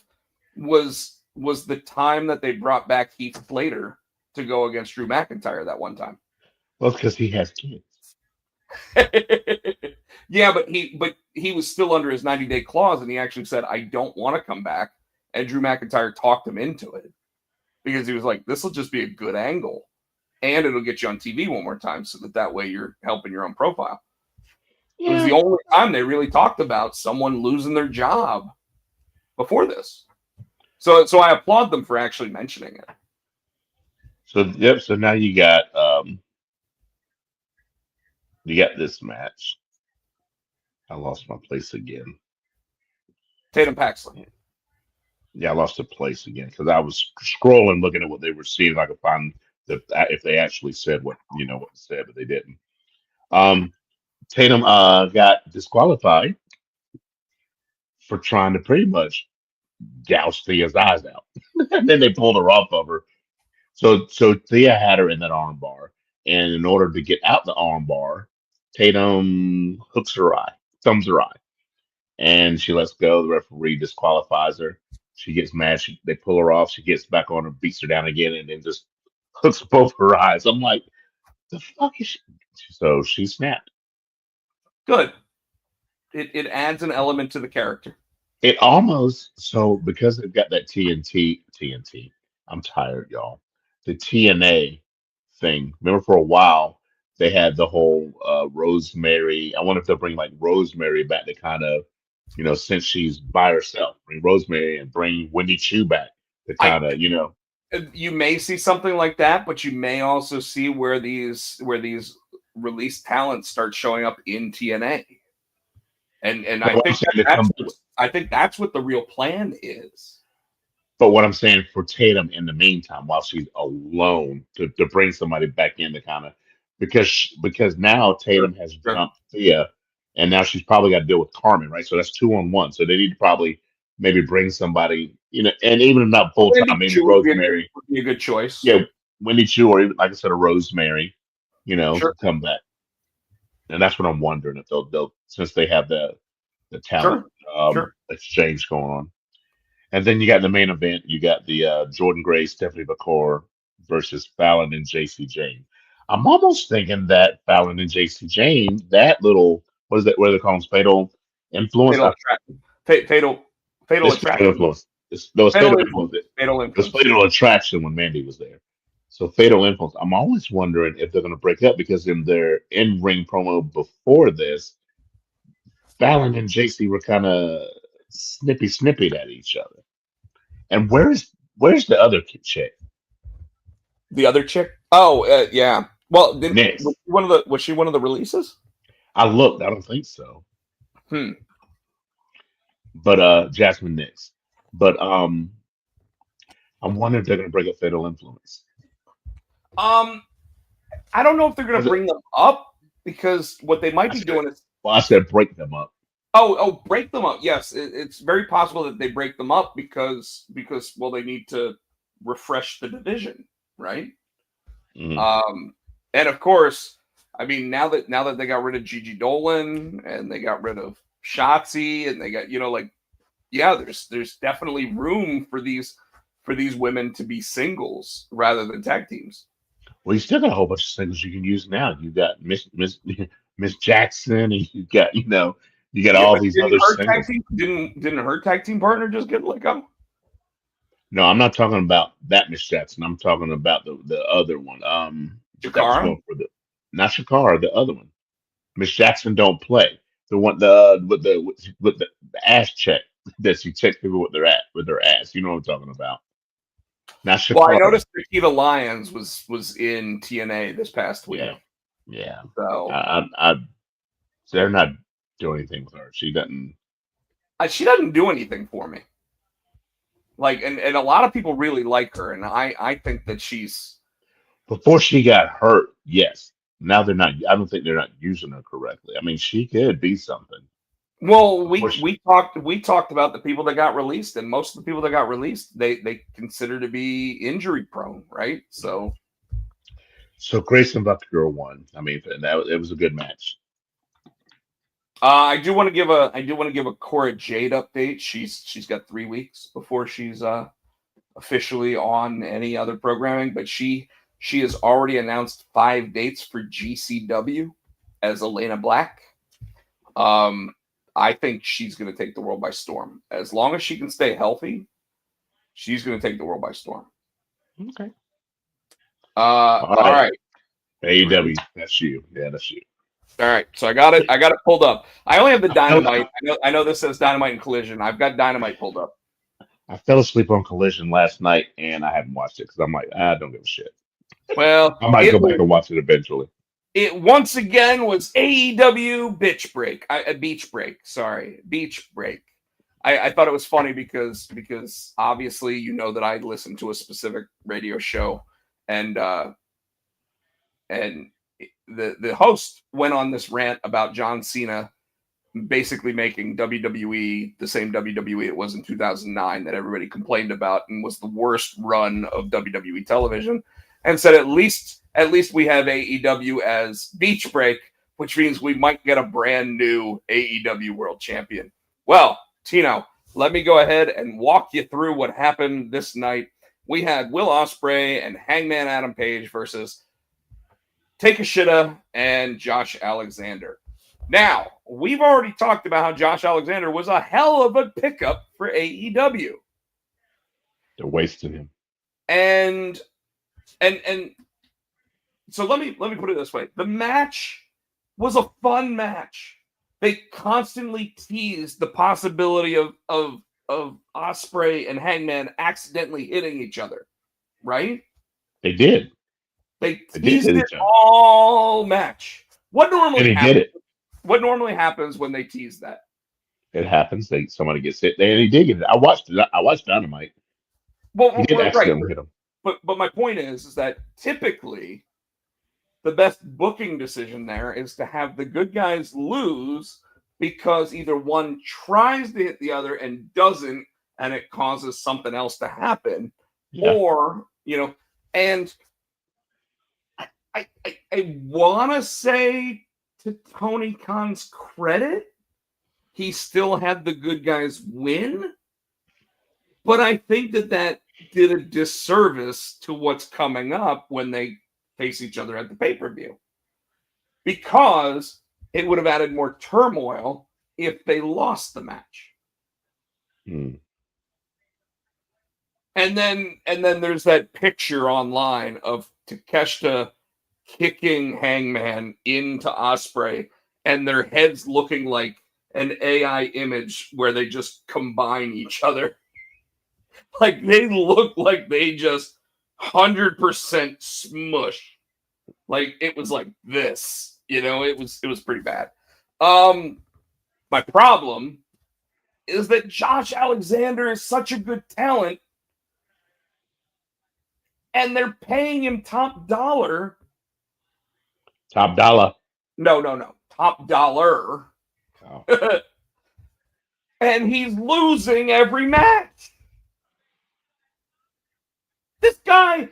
was the time that they brought back Heath Slater to go against Drew McIntyre that one time. Well, it's because he has kids. Yeah, but he was still under his 90-day clause, and he actually said, "I don't want to come back." And Drew McIntyre talked him into it because he was like, "This will just be a good angle, and it'll get you on TV one more time, so that way you're helping your own profile." It was the only time they really talked about someone losing their job before this. So I applaud them for actually mentioning it. So yep. So now you got this match. I lost my place again. Tatum Paxley. Yeah, I lost the place again because I was scrolling, looking at what they were seeing. If I could find if they actually said what what they said, but they didn't. Tatum got disqualified for trying to pretty much gouge Thea's eyes out, and then they pulled her off of her. So Thea had her in that arm bar, and in order to get out the arm bar, Tatum hooks her eye, thumbs her eye, and she lets go. The referee disqualifies her. She gets mad. They pull her off. She gets back on her, beats her down again, and then just hooks both her eyes. I'm like, the fuck is she? So she snapped. Good. It adds an element to the character. It almost because they've got that TNT. I'm tired, y'all. The TNA thing. Remember, for a while they had the whole Rosemary. I wonder if they'll bring like Rosemary back to kind of, since she's by herself, bring Rosemary and bring Wendy Chu back to kind of, You may see something like that, but you may also see where these released talents start showing up in TNA. And I think that's what the real plan is. But what I'm saying for Tatum in the meantime, while she's alone, to bring somebody back in to kind of because now Tatum has jumped Thea, and now she's probably got to deal with Carmen, right? So that's 2-on-1. So they need to probably maybe bring somebody, and even if not full time, maybe Rosemary would be a good choice. Yeah, Wendy Chu, or even like I said, a Rosemary, Sure. come back. And that's what I'm wondering if they'll since they have the talent exchange going on. And then you got the main event. You got the Jordan Gray, Stephanie McCord versus Fallon and JC Jane. I'm almost thinking that Fallon and JC Jane, that little, what is that? What do they call them? Fatal influence? Fatal attraction. Influence. Fatal influence. Fatal It was Fatal Attraction when Mandy was there. So Fatal Influence. I'm always wondering if they're going to break up because in their in-ring promo before this, Fallon and JC were kind of snippy at each other. And where's the other chick? The other chick? Oh, yeah. Well, was she one of the releases? I looked. I don't think so. But Jasmine Nix. But I'm wondering if they're going to break up Fatal Influence. I don't know if they're going to bring them up because what they might be doing is. Well, I said break them up. Oh, break them up. Yes, it's very possible that they break them up because well, they need to refresh the division, right? Mhm. And of course, I mean, now that they got rid of Gigi Dolan and they got rid of Shotzi and they got, like, yeah, there's definitely room for these women to be singles rather than tag teams. Well, you still got a whole bunch of singles you can use now. You got Miss Jackson, and you got Yeah, all but these didn't other her tag singles. team didn't her tag team partner just get let go? No, I'm not talking about that Miss Jackson. I'm talking about the other one. That was Jakara? going for the not Shakara, the other one. Miss Jackson don't play. The one with the ass check that she checks people with their ass. You know what I'm talking about. Not Well, I Shakara. noticed Nikita Lyons was in TNA this past week. Yeah, yeah. So I they're not doing anything with her. She doesn't. she doesn't do anything for me. Like, and a lot of people really like her, and I think that she's Before she got hurt, yes. Now they're not. I don't think they're not using her correctly. I mean, she could be something. well. Before We talked about the people that got released, and most of the people that got released, they consider to be injury prone, right? So so Grayson Buck Girl won. I mean, it was a good match. I do want to give a Cora Jade update. She's got 3 weeks before she's officially on any other programming, but she has already announced 5 dates for GCW as Elena Black. Um, I think she's going to take the world by storm. As long as she can stay healthy, she's going to take the world by storm. Okay. All All right. right. You ready? AEW. That's you. Yeah, that's you. All right. So I got it. I got it pulled up. I only have the I fell, Dynamite. I know this says Dynamite and Collision. I've got Dynamite pulled up. I fell asleep on Collision last night, and I haven't watched it because I'm like, I don't give a shit. Well, I might go back and watch it eventually. it once again was AEW Beach Break. Sorry, Beach Break. I thought it was funny because obviously that I listen to a specific radio show, and and the host went on this rant about John Cena basically making WWE the same WWE it was in 2009 that everybody complained about and was the worst run of WWE television, and said at least we have AEW as Beach Break, which means we might get a brand new AEW World Champion. Well, Tino, let me go ahead and walk you through what happened this night. We had Will Ospreay and Hangman Adam Page versus Takeshita and Josh Alexander. Now, we've already talked about how Josh Alexander was a hell of a pickup for AEW. They're wasting him. And so let me put it this way. The match was a fun match. They constantly teased the possibility of Ospreay and Hangman accidentally hitting each other, right? They did. They They did teased hit it each other, all match. What and normally he did happens? it. What normally happens when they tease that? It happens. Somebody gets hit, and he did get it. I watched it. I watched Dynamite. He Well, did right. accidentally hit him. But my point is that typically the best booking decision there is to have the good guys lose because either one tries to hit the other and doesn't, and it causes something else to happen, Yeah, or and I want to say, to Tony Khan's credit, he still had the good guys win, but I think that did a disservice to what's coming up when they face each other at the pay-per-view, because it would have added more turmoil if they lost the match. Hmm. And then there's that picture online of Takeshita kicking Hangman into Ospreay, and their heads looking like an AI image where they just combine each other. Like, they look like they just 100% smush. Like, it was like this. It was pretty bad. My problem is that Josh Alexander is such a good talent, and they're paying him top dollar. Top dollar. No, top dollar. Oh. And he's losing every match. This guy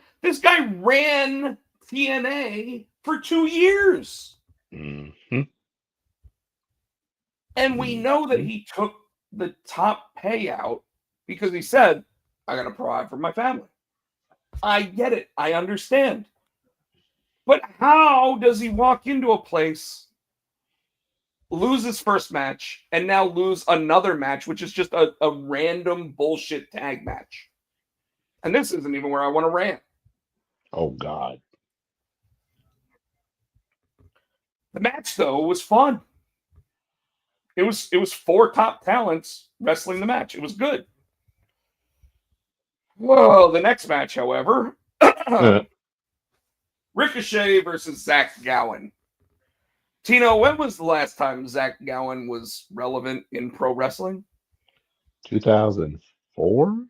ran TNA for 2 years. Mm-hmm. And we know that he took the top payout because he said, I got to provide for my family. I get it. I understand. But how does he walk into a place, lose his first match, and now lose another match, which is just a random bullshit tag match? And this isn't even where I want to rant. Oh, God. The match, though, was fun. It was 4 top talents wrestling the match. It was good. Whoa, the next match, however, Ricochet versus Zach Gowen. Tino, when was the last time Zach Gowen was relevant in pro wrestling? 2004,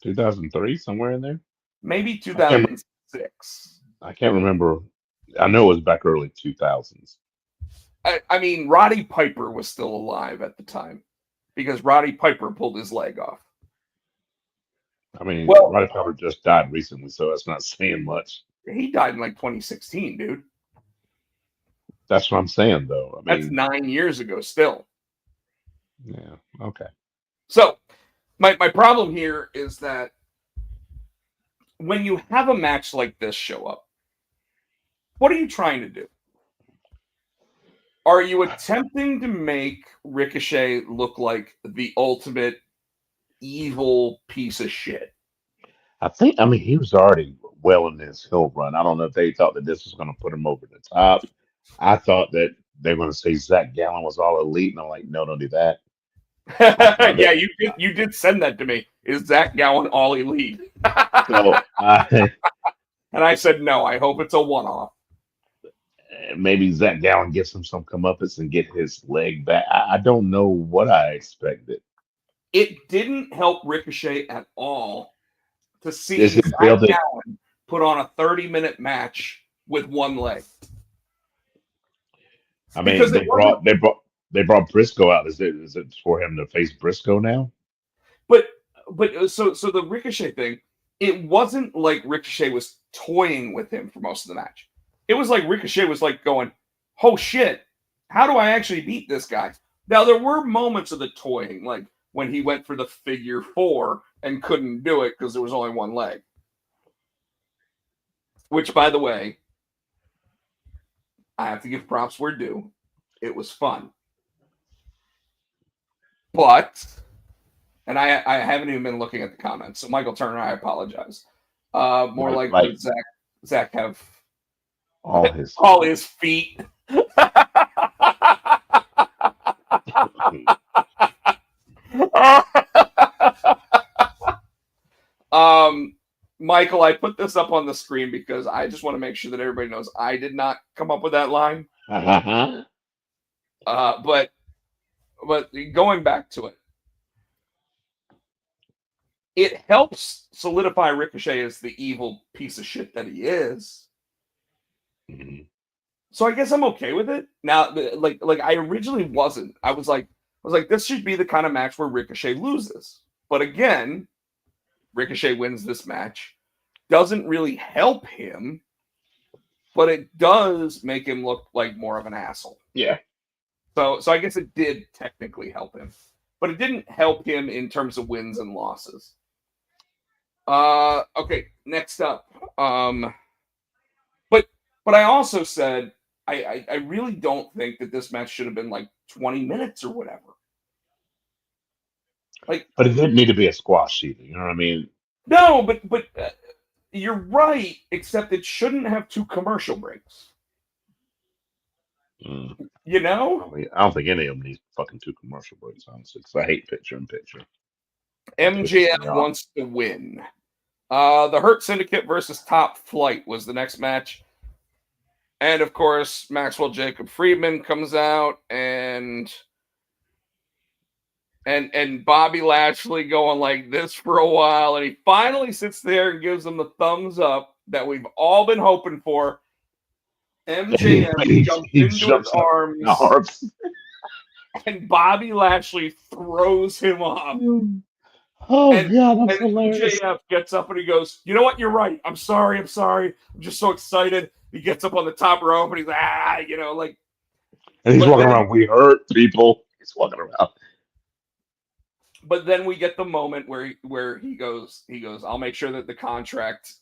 2003, somewhere in there. Maybe 2006. I can't remember. I know it was back early 2000s. I mean, Roddy Piper was still alive at the time because Roddy Piper pulled his leg off. I mean, Well, Roddy Piper just died recently, so that's not saying much. He died in like 2016, dude. That's what I'm saying, though. I mean, That's 9 years ago still. Yeah, okay. So, my problem here is that when you have a match like this show up, what are you trying to do? Are you attempting to make Ricochet look like the ultimate evil piece of shit? I mean, he was already well in his hill run. I don't know if they thought that this was going to put him over the top. I thought that they were going to say Zach Gallen was all elite, and I'm like, no, don't do that. Yeah, you did send that to me. Is Zach Gowen all elite? So and I said no. I hope it's a one-off. Maybe Zach Gallen gets him some comeuppance and get his leg back. I don't know what I expected. It didn't help Ricochet at all to see Zach Gowen put on a 30-minute match with one leg. I mean, they brought Briscoe out. Is it for him to face Briscoe now? But so the Ricochet thing, it wasn't like Ricochet was toying with him for most of the match. It was like Ricochet was like going, oh shit, how do I actually beat this guy? Now there were moments of the toying, like when he went for the figure 4 and couldn't do it because there was only one leg. Which, by the way, I have to give props where due. It was fun. But, and I haven't even been looking at the comments, so Michael Turner, I apologize. More like Zach have all his feet. Michael, I put this up on the screen because I just want to make sure that everybody knows I did not come up with that line. But going back to it, it helps solidify Ricochet as the evil piece of shit that he is. Mm-hmm. So I guess I'm okay with it. Now, like I originally wasn't. I was like, this should be the kind of match where Ricochet loses. But again, Ricochet wins this match. Doesn't really help him, but it does make him look like more of an asshole. Yeah. So I guess it did technically help him, but it didn't help him in terms of wins and losses. Okay, next up. But I also said I really don't think that this match should have been like 20 minutes or whatever. Like, but it didn't need to be a squash either. You know what I mean? No, but you're right. Except it shouldn't have 2 commercial breaks. You know? I don't think any of them need fucking 2 commercial breaks, honestly, because I hate picture-in-picture. MJF wants to win. The Hurt Syndicate versus Top Flight was the next match. And, of course, Maxwell Jacob Friedman comes out and Bobby Lashley going like this for a while. And he finally sits there and gives them the thumbs up that we've all been hoping for. MJF jumped into his arms and Bobby Lashley throws him off. Oh, And, yeah, that's and hilarious. MJF gets up and he goes, "You know what? You're right. I'm sorry. I'm just so excited." He gets up on the top rope and he's like, like. And he's But walking then, around, we hurt people. He's walking around. but then we get the moment where he goes, "I'll make sure that the contract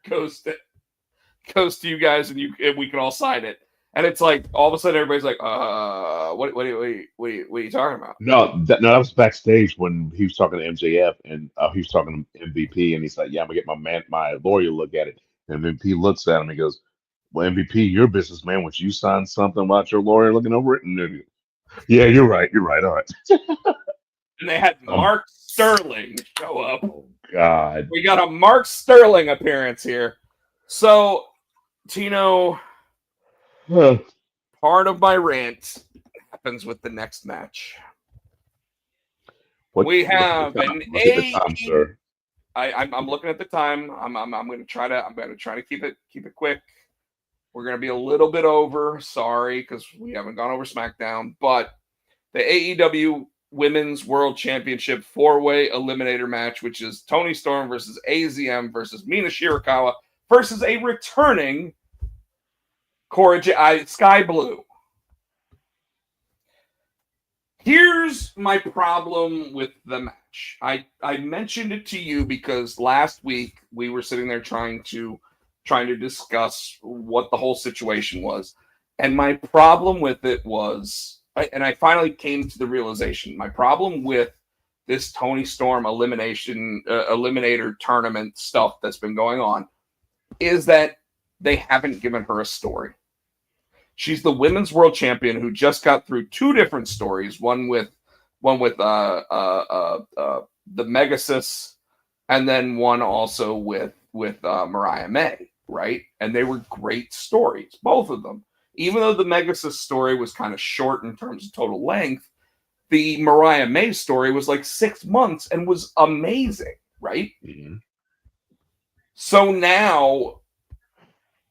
goes to you guys and we can all sign it." And it's like all of a sudden everybody's like, what are you talking about? No, that was backstage when he was talking to MJF and he was talking to MVP, and he's like, "Yeah, I'm gonna get my lawyer to look at it." And MVP looks at him and goes, "Well, MVP, you're a businessman. Would you sign something about your lawyer looking over it?" And then, yeah, you're right. All right. And they had Mark Sterling show up. Oh God. We got a Mark Sterling appearance here. So, Tino, part of my rant happens with the next match. We have an look at the time, sir. I'm looking at the time. I'm going to try to keep it quick. We're going to be a little bit over. Sorry, because we haven't gone over SmackDown. But the AEW Women's World Championship 4-way eliminator match, which is Toni Storm versus AZM versus Mina Shirakawa versus a returning Sky Blue. Here's my problem with the match. I mentioned it to you because last week we were sitting there trying to discuss what the whole situation was. And my problem with it was, and I finally came to the realization, my problem with this Toni Storm eliminator tournament stuff that's been going on is that they haven't given her a story. She's the women's world champion who just got through two different stories, one with the Megasis, and then one also with Mariah May, right? And they were great stories, both of them. Even though the Megasis story was kind of short in terms of total length, the Mariah May story was like 6 months and was amazing, right? Mm-hmm. So now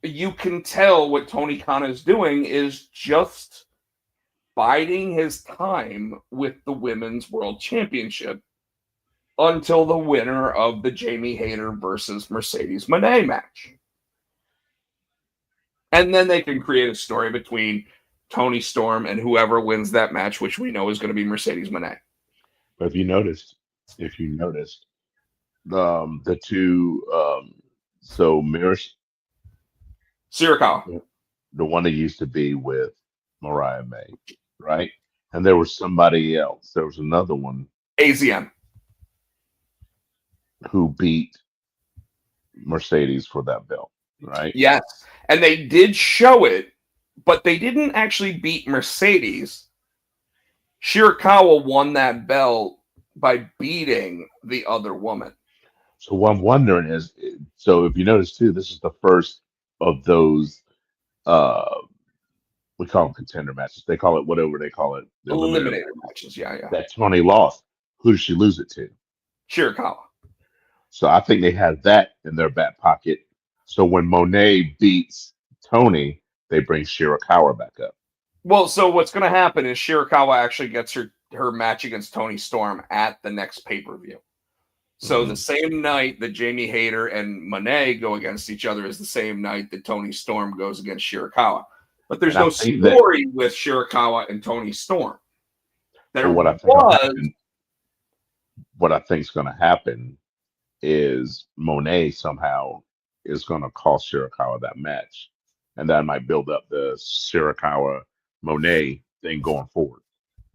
you can tell what Tony Khan is doing is just biding his time with the Women's World Championship until the winner of the Jamie Hayter versus Mercedes Moné match. And then they can create a story between Toni Storm and whoever wins that match, which we know is going to be Mercedes Moné. But if you noticed, the two, so Shirakawa. The one that used to be with Mariah May, right? And there was somebody else. There was another one, AZM, who beat Mercedes for that belt, right? Yes. And they did show it, but they didn't actually beat Mercedes. Shirakawa won that belt by beating the other woman. So what I'm wondering is, so if you notice too, this is the first of those, we call them contender matches. They call it whatever they call it. The Eliminator matches, yeah. That Tony lost. Who did she lose it to? Shirakawa. So I think they had that in their back pocket. So when Monet beats Tony, they bring Shirakawa back up. Well, so what's going to happen is Shirakawa actually gets her match against Toni Storm at the next pay-per-view. So the same night that Jamie Hayter and Monet go against each other is the same night that Toni Storm goes against Shirakawa. But there's no story with Shirakawa and Toni Storm. What I think is going to happen is Monet somehow is going to cost Shirakawa that match, and that might build up the Shirakawa Monet thing going forward.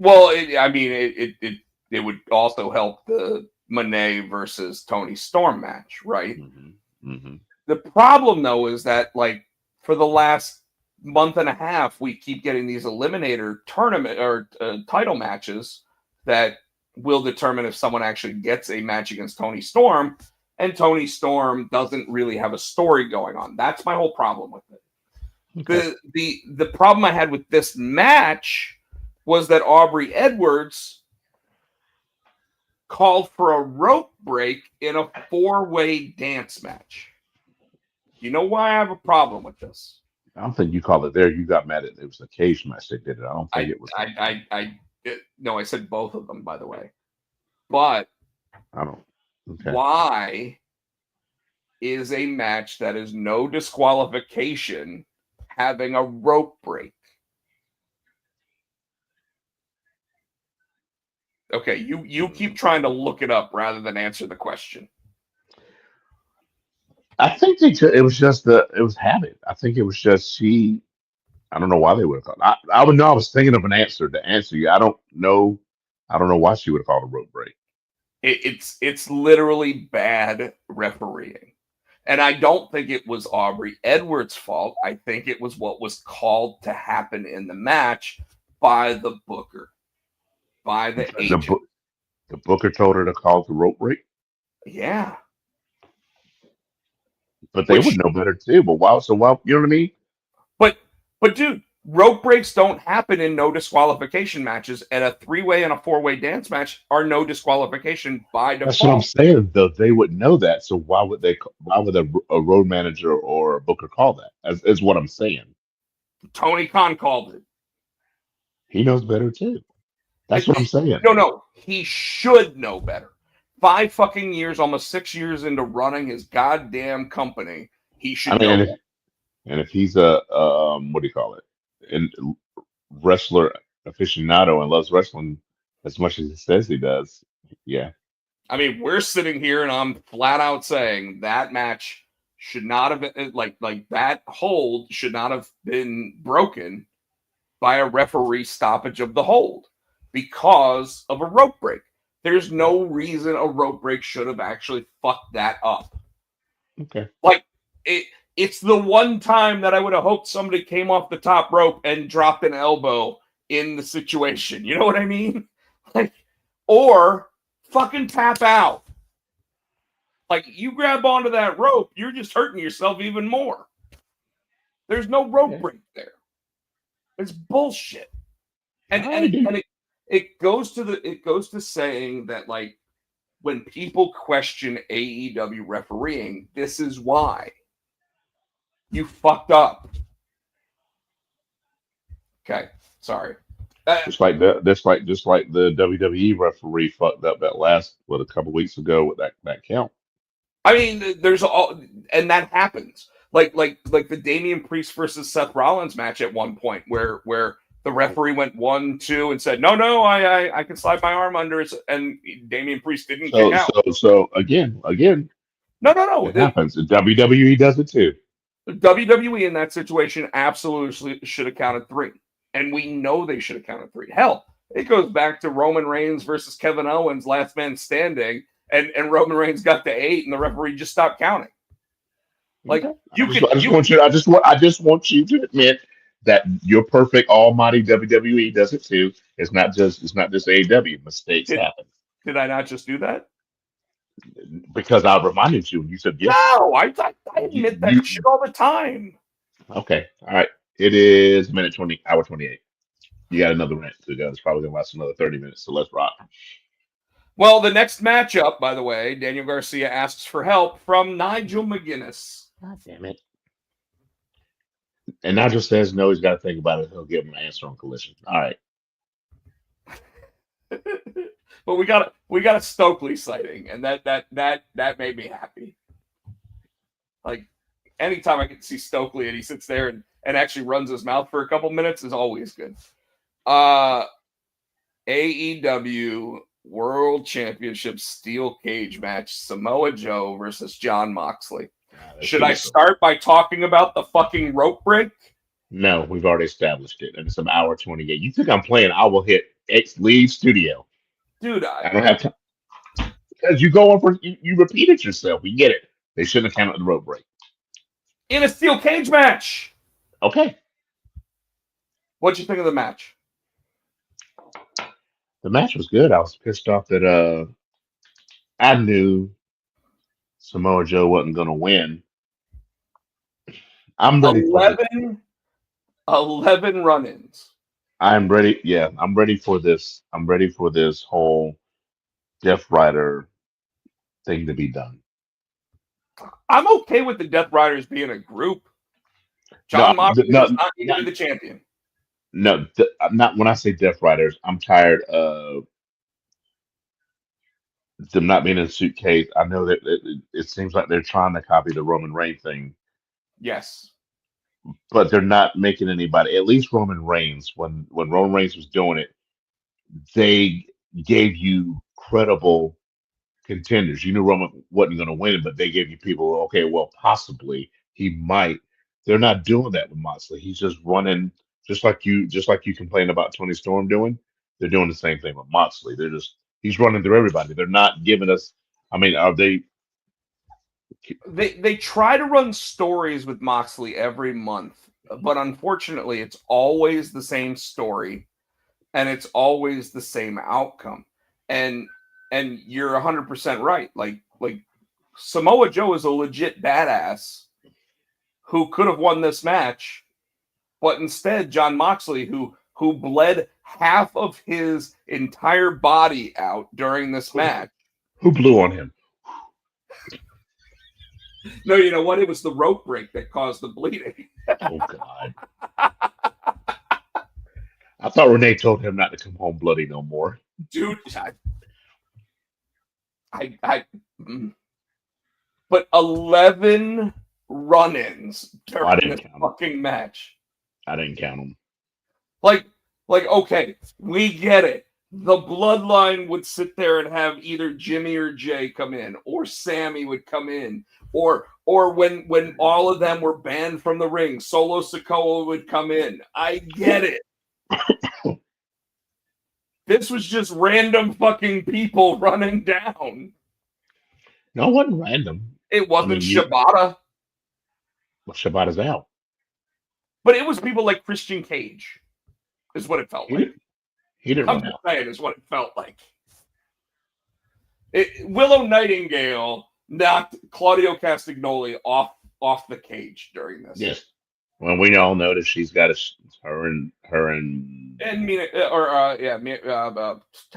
Well, it would also help the Monet versus Toni Storm match, right? Mm-hmm. Mm-hmm. The problem, though, is that like for the last month and a half, we keep getting these eliminator tournament or title matches that will determine if someone actually gets a match against Toni Storm, and Toni Storm doesn't really have a story going on. That's my whole problem with it. Okay. The problem I had with this match was that Aubrey Edwards called for a rope break in a 4-way dance match. You know why I have a problem with this? I don't think you called it there. You got mad at it. It was a cage match they did it. I don't think it was. No, I said both of them, by the way. But I don't. Okay. why is a match that is no disqualification having a rope break? Okay, you keep trying to look it up rather than answer the question. I think it was just it was habit. I think it was just she. I don't know why they would have called. I would know. I was thinking of an answer to answer you. I don't know. I don't know why she would have called a rope break. It's literally bad refereeing. And I don't think it was Aubrey Edwards' fault. I think it was what was called to happen in the match by the booker, by the agent. The booker told her to call the rope break. Yeah. But they would know better too. But why? So why? You know what I mean? But dude, rope breaks don't happen in no disqualification matches, and a 3-way and a 4-way dance match are no disqualification by default. That's what I'm saying. Though they would know that. So why would they? Why would a road manager or a booker call that? Is what I'm saying. Tony Khan called it. He knows better too. That's what I'm saying. No, he should know better. 5 fucking years, almost 6 years into running his goddamn company, he should know better. And if he's a what do you call it? And wrestler aficionado and loves wrestling as much as he says he does, yeah. I mean, we're sitting here and I'm flat out saying that match should not have been like that hold should not have been broken by a referee stoppage of the hold because of a rope break. There's no reason a rope break should have actually fucked that up. Okay. Like it's the one time that I would have hoped somebody came off the top rope and dropped an elbow in the situation. You know what I mean? Like, or fucking tap out. Like, you grab onto that rope, you're just hurting yourself even more. There's no rope break there. It's bullshit. And it goes to saying that, like, when people question AEW refereeing, this is why. You fucked up. Okay, sorry. Just like the WWE referee fucked up that last a couple weeks ago with that count. I mean, there's all, and that happens. Like the Damian Priest versus Seth Rollins match at one point, where the referee went 1-2 and said, "No, I can slide my arm under it," and Damian Priest didn't kick out. So again, no, it happens. The WWE does it too. WWE in that situation absolutely should have counted 3. And we know they should have counted 3. Hell, it goes back to Roman Reigns versus Kevin Owens, last man standing, and Roman Reigns got to 8, and the referee just stopped counting. Like I just want you to admit that your perfect almighty WWE does it too. It's not just AEW. Mistakes happen. Did I not just do that? Because I reminded you, and you said yes. No, I admit that shit all the time. Okay, all right. It is hour 28. You got another rant to go. It's probably gonna last another 30 minutes. So let's rock. Well, the next matchup, by the way, Daniel Garcia asks for help from Nigel McGuinness. God damn it! And Nigel says no. He's got to think about it. He'll give him an answer on Collision. All right. But we got a Stokely sighting, and that made me happy. Like, anytime I get to see Stokely and he sits there and actually runs his mouth for a couple minutes is always good. AEW World Championship Steel Cage match, Samoa Joe versus Jon Moxley. Should I start by talking about the fucking rope break? No, we've already established it, and it's an hour 28. You think I'm playing? I will hit X leave studio. Dude, I don't have time. Because you go on for you repeated yourself. We get it. They shouldn't have counted the rope break. In a steel cage match. Okay. What'd you think of the match? The match was good. I was pissed off that I knew Samoa Joe wasn't going to win. I'm ready 11 run-ins. I'm ready. Yeah, I'm ready for this. I'm ready for this whole Death Rider thing to be done. I'm okay with the Death Riders being a group. Jon Moxley does not need to be the champion. No, I'm not. When I say Death Riders, I'm tired of them not being in a suitcase. I know that it seems like they're trying to copy the Roman Reigns thing, Yes. but they're not making anybody. At least Roman Reigns, when Roman Reigns was doing it, they gave you credible contenders. You knew Roman wasn't going to win, but they gave you people. Okay, well, possibly he might. They're not doing that with Moxley. He's just running, just like you complain about Tony Storm doing. They're doing the same thing with Moxley. He's running through everybody. They're not giving us. I mean, are they? They try to run stories with Moxley every month, but unfortunately, it's always the same story, and it's always the same outcome. And you're 100% right. Like Samoa Joe is a legit badass who could have won this match, but instead John Moxley, who bled half of his entire body out during this match. Who blew on him? No, you know what? It was the rope break that caused the bleeding. Oh God! I thought Renee told him not to come home bloody no more. Dude, but 11 run-ins Oh, I during didn't this count them. fucking match. I didn't count them. Like, okay, we get it. The bloodline would sit there and have either Jimmy or Jay come in, or Sammy would come in, or when all of them were banned from the ring, Solo Sikoa would come in. I get it. This was just random fucking people running down. No, it wasn't random. It wasn't I mean, Shibata, well, Shibata's out. but it was people like Christian Cage, is what it felt He like. didn't. He didn't I'm run just out. saying, is what it felt like. Willow Nightingale knocked Claudio Castagnoli off the cage during this. Yes. Well, we all know that she's got her and And Mina,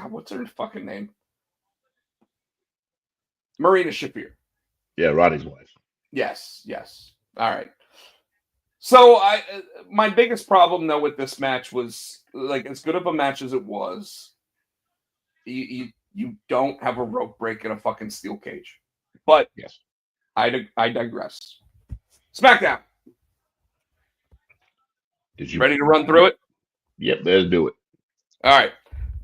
what's her fucking name? Marina Shafir. yeah, Roddy's wife. Yes. All right. So my biggest problem though with this match was, like, as good of a match as it was, you don't have a rope break in a fucking steel cage. But Yes. I digress. SmackDown. Did you Ready to run through it? Yep, let's do it. All right.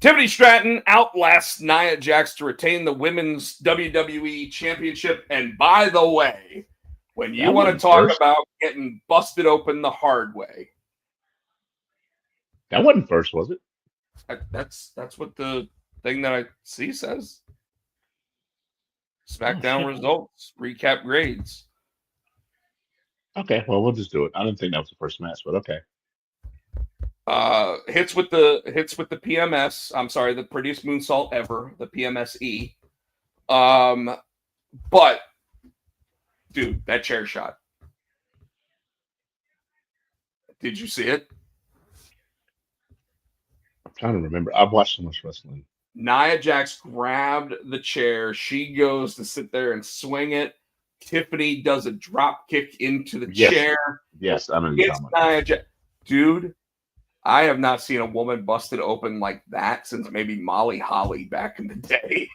Tiffany Stratton outlasts Nia Jax to retain the Women's WWE Championship. And by the way, when you That want to wasn't talk first. about getting busted open the hard way, That wasn't first, was it? that's what the thing that I see says. Oh, SmackDown shit. results, recap grades. Okay, well, we'll just do it. I didn't think that was the first match, but okay. Hits with the PMS. I'm sorry, the prettiest moonsault ever, the PMSE. But dude, that chair shot. Did you see it? I'm trying to remember. I've watched so much wrestling. Nia Jax grabbed the chair. She goes to sit there and swing it. Tiffany does a drop kick into the Yes. chair. Yes, I know you're Gets talking about. Nia Jax. Dude, I have not seen a woman busted open like that since maybe Molly Holly back in the day.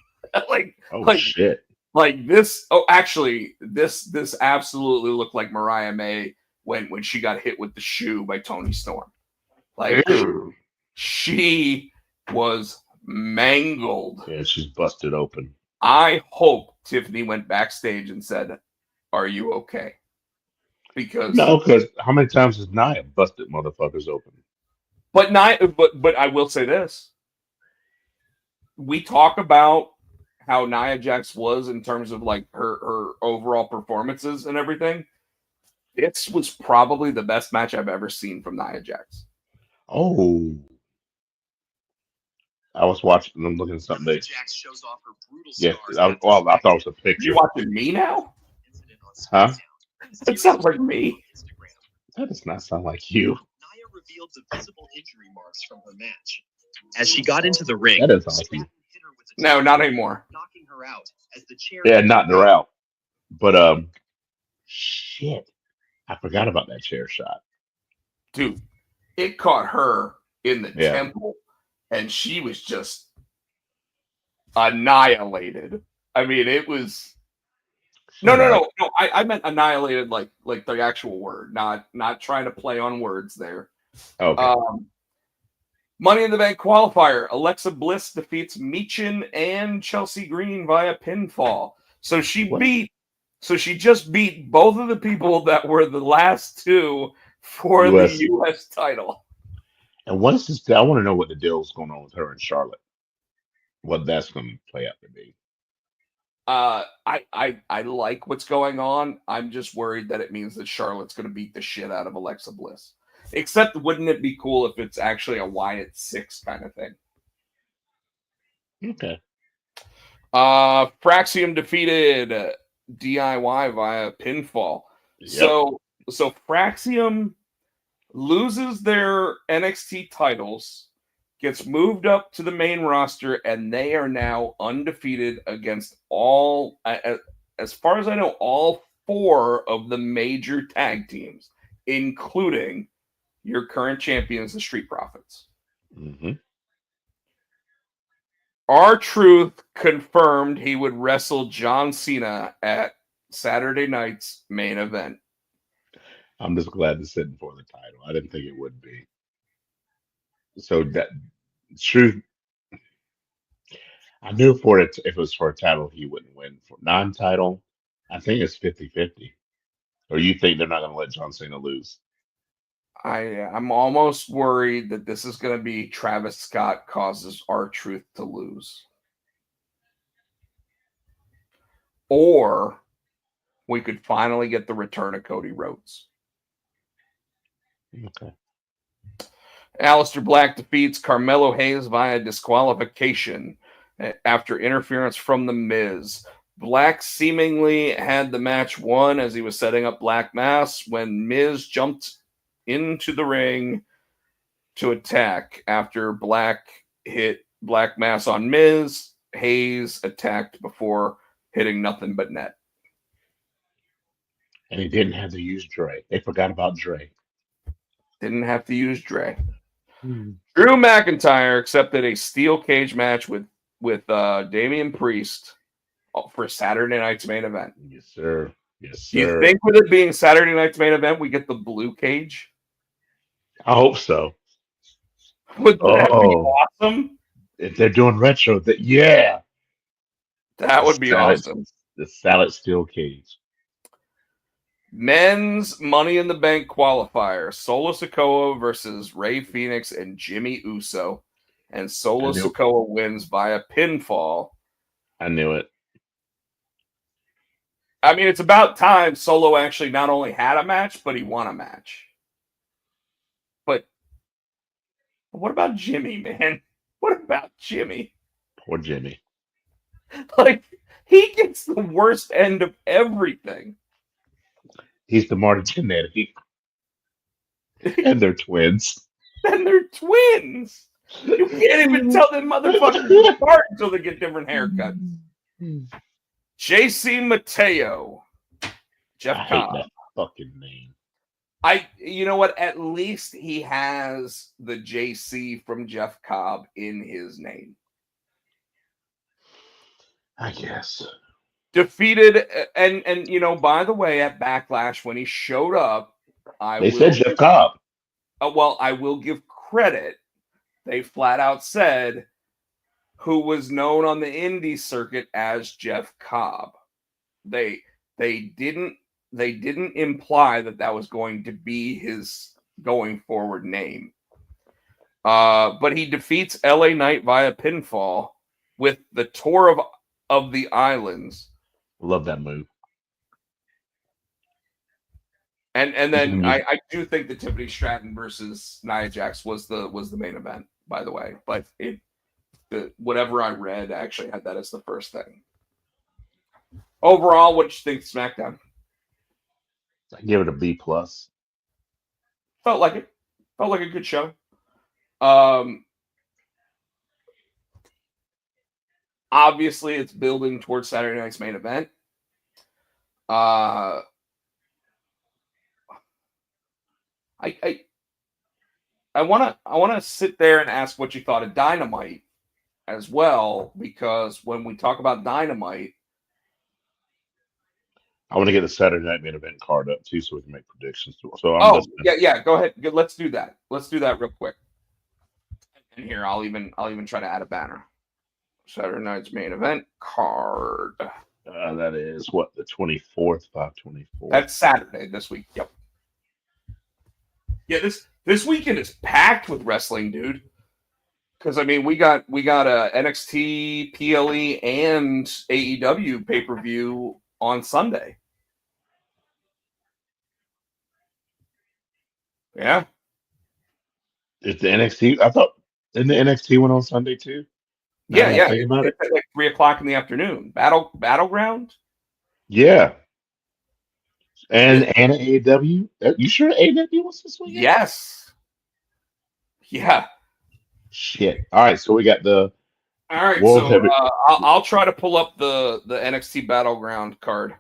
Oh shit! Like this. Oh, actually, this absolutely looked like Mariah May when she got hit with the shoe by Tony Storm. Like, Ew. she was mangled. Yeah, she's busted open. I hope Tiffany went backstage and said, "Are you okay?" Because No, because how many times has Nia busted motherfuckers open? but I will say this. We talk about how Nia Jax was in terms of like her overall performances and everything. This was probably the best match I've ever seen from Nia Jax. Oh, I was watching. I'm looking at something. Jax shows off her brutal Yes, scars. I thought it was a picture. You watching me now? Huh? It sounds like me. That does not sound like you. Nia revealed the visible injury marks from her match. As she got into the ring, That doesn't sound like you. hit her with a No, chair, not anymore. knocking her out as the chair. Yeah, knocked her out. But shit, I forgot about that chair shot. Dude, it caught her in the Yeah. temple, and she was just annihilated. I mean, it was no. I meant annihilated like the actual word, not trying to play on words there. Okay. Money in the Bank qualifier. Alexa Bliss defeats Meechin and Chelsea Green via pinfall. So she just beat both of the people that were the last two for the US. US title. And what is this? I want to know what the deal's going on with her and Charlotte. What that's going to play out to be. I like what's going on. I'm just worried that it means that Charlotte's going to beat the shit out of Alexa Bliss. Except, wouldn't it be cool if it's actually a Wyatt 6 kind of thing? Okay. Fraxium defeated DIY via pinfall. Yep. So Fraxium loses their NXT titles, gets moved up to the main roster, and they are now undefeated against all, as far as I know, all 4 of the major tag teams, including your current champions, the Street Profits. Mm-hmm. R-Truth confirmed he would wrestle John Cena at Saturday night's main event. I'm just glad to sit for the title. I didn't think it would be. So that truth, I knew for it if it was for a title he wouldn't win. For non-title, I think it's 50-50. Or you think they're not going to let John Cena lose? I'm almost worried that this is going to be Travis Scott causes R-Truth to lose. Or we could finally get the return of Cody Rhodes. Okay. Aleister Black defeats Carmelo Hayes via disqualification after interference from The Miz. Black seemingly had the match won as he was setting up Black Mass when Miz jumped into the ring to attack. After Black hit Black Mass on Miz, Hayes attacked before hitting nothing but net. And he didn't have to use Dre. They forgot about Dre. Didn't have to use Dre. Drew McIntyre accepted a steel cage match with Damian Priest for Saturday night's main event. Yes, sir. Yes, Do you sir. think with it being Saturday night's main event, we get the blue cage? I hope so. Would that be Oh, awesome? if they're doing retro, yeah, That the would be salad, awesome. the salad steel cage. Men's Money in the Bank qualifier. Solo Sikoa versus Rey Fenix and Jimmy Uso. And Solo I knew, Sikoa wins via pinfall. I knew it. I mean, it's about time Solo actually not only had a match, but he won a match. But what about Jimmy, man? What about Jimmy? Poor Jimmy. Like, he gets the worst end of everything. He's the Marty Jannetty. And they're twins. And they're twins. You can't even tell them motherfuckers apart until they get different haircuts. JC Mateo. Jeff I hate Cobb. that fucking name. You know what? At least he has the JC from Jeff Cobb in his name. I guess. Defeated, and you know, by the way, at Backlash when he showed up, They said Jeff Cobb. Well, I will give credit. They flat out said who was known on the indie circuit as Jeff Cobb. They didn't imply that was going to be his going forward name. But he defeats LA Knight via pinfall with the Tour of the Islands. Love that move. And then I do think that Tiffany Stratton versus Nia Jax was the main event, by the way. But whatever I read actually had that as the first thing. Overall, what did you think of SmackDown? I give it a B+. Felt like it. Felt like a good show. Obviously, it's building towards Saturday night's main event. I I wanna sit there and ask what you thought of Dynamite as well, because when we talk about Dynamite, I want to get the Saturday night main event card up too, so we can make predictions. So I'm oh listening. yeah, go ahead. Let's do that. Let's do that real quick. And here, I'll even try to add a banner. Saturday night's main event card. That is what, the 24th, 5/24. That's Saturday this week. Yep. Yeah, this weekend is packed with wrestling, dude. Because I mean, we got a NXT, PLE, and AEW pay-per-view on Sunday. Yeah, Is the NXT? I thought, didn't the NXT one on Sunday too? Now that I think about it. It's at like 3:00 in the afternoon. Battleground. Yeah. And Yeah. AEW. You sure AEW was this weekend? Yes. Yeah. Shit. All right, so we got the All right. World So Heavy. I'll try to pull up the NXT Battleground card.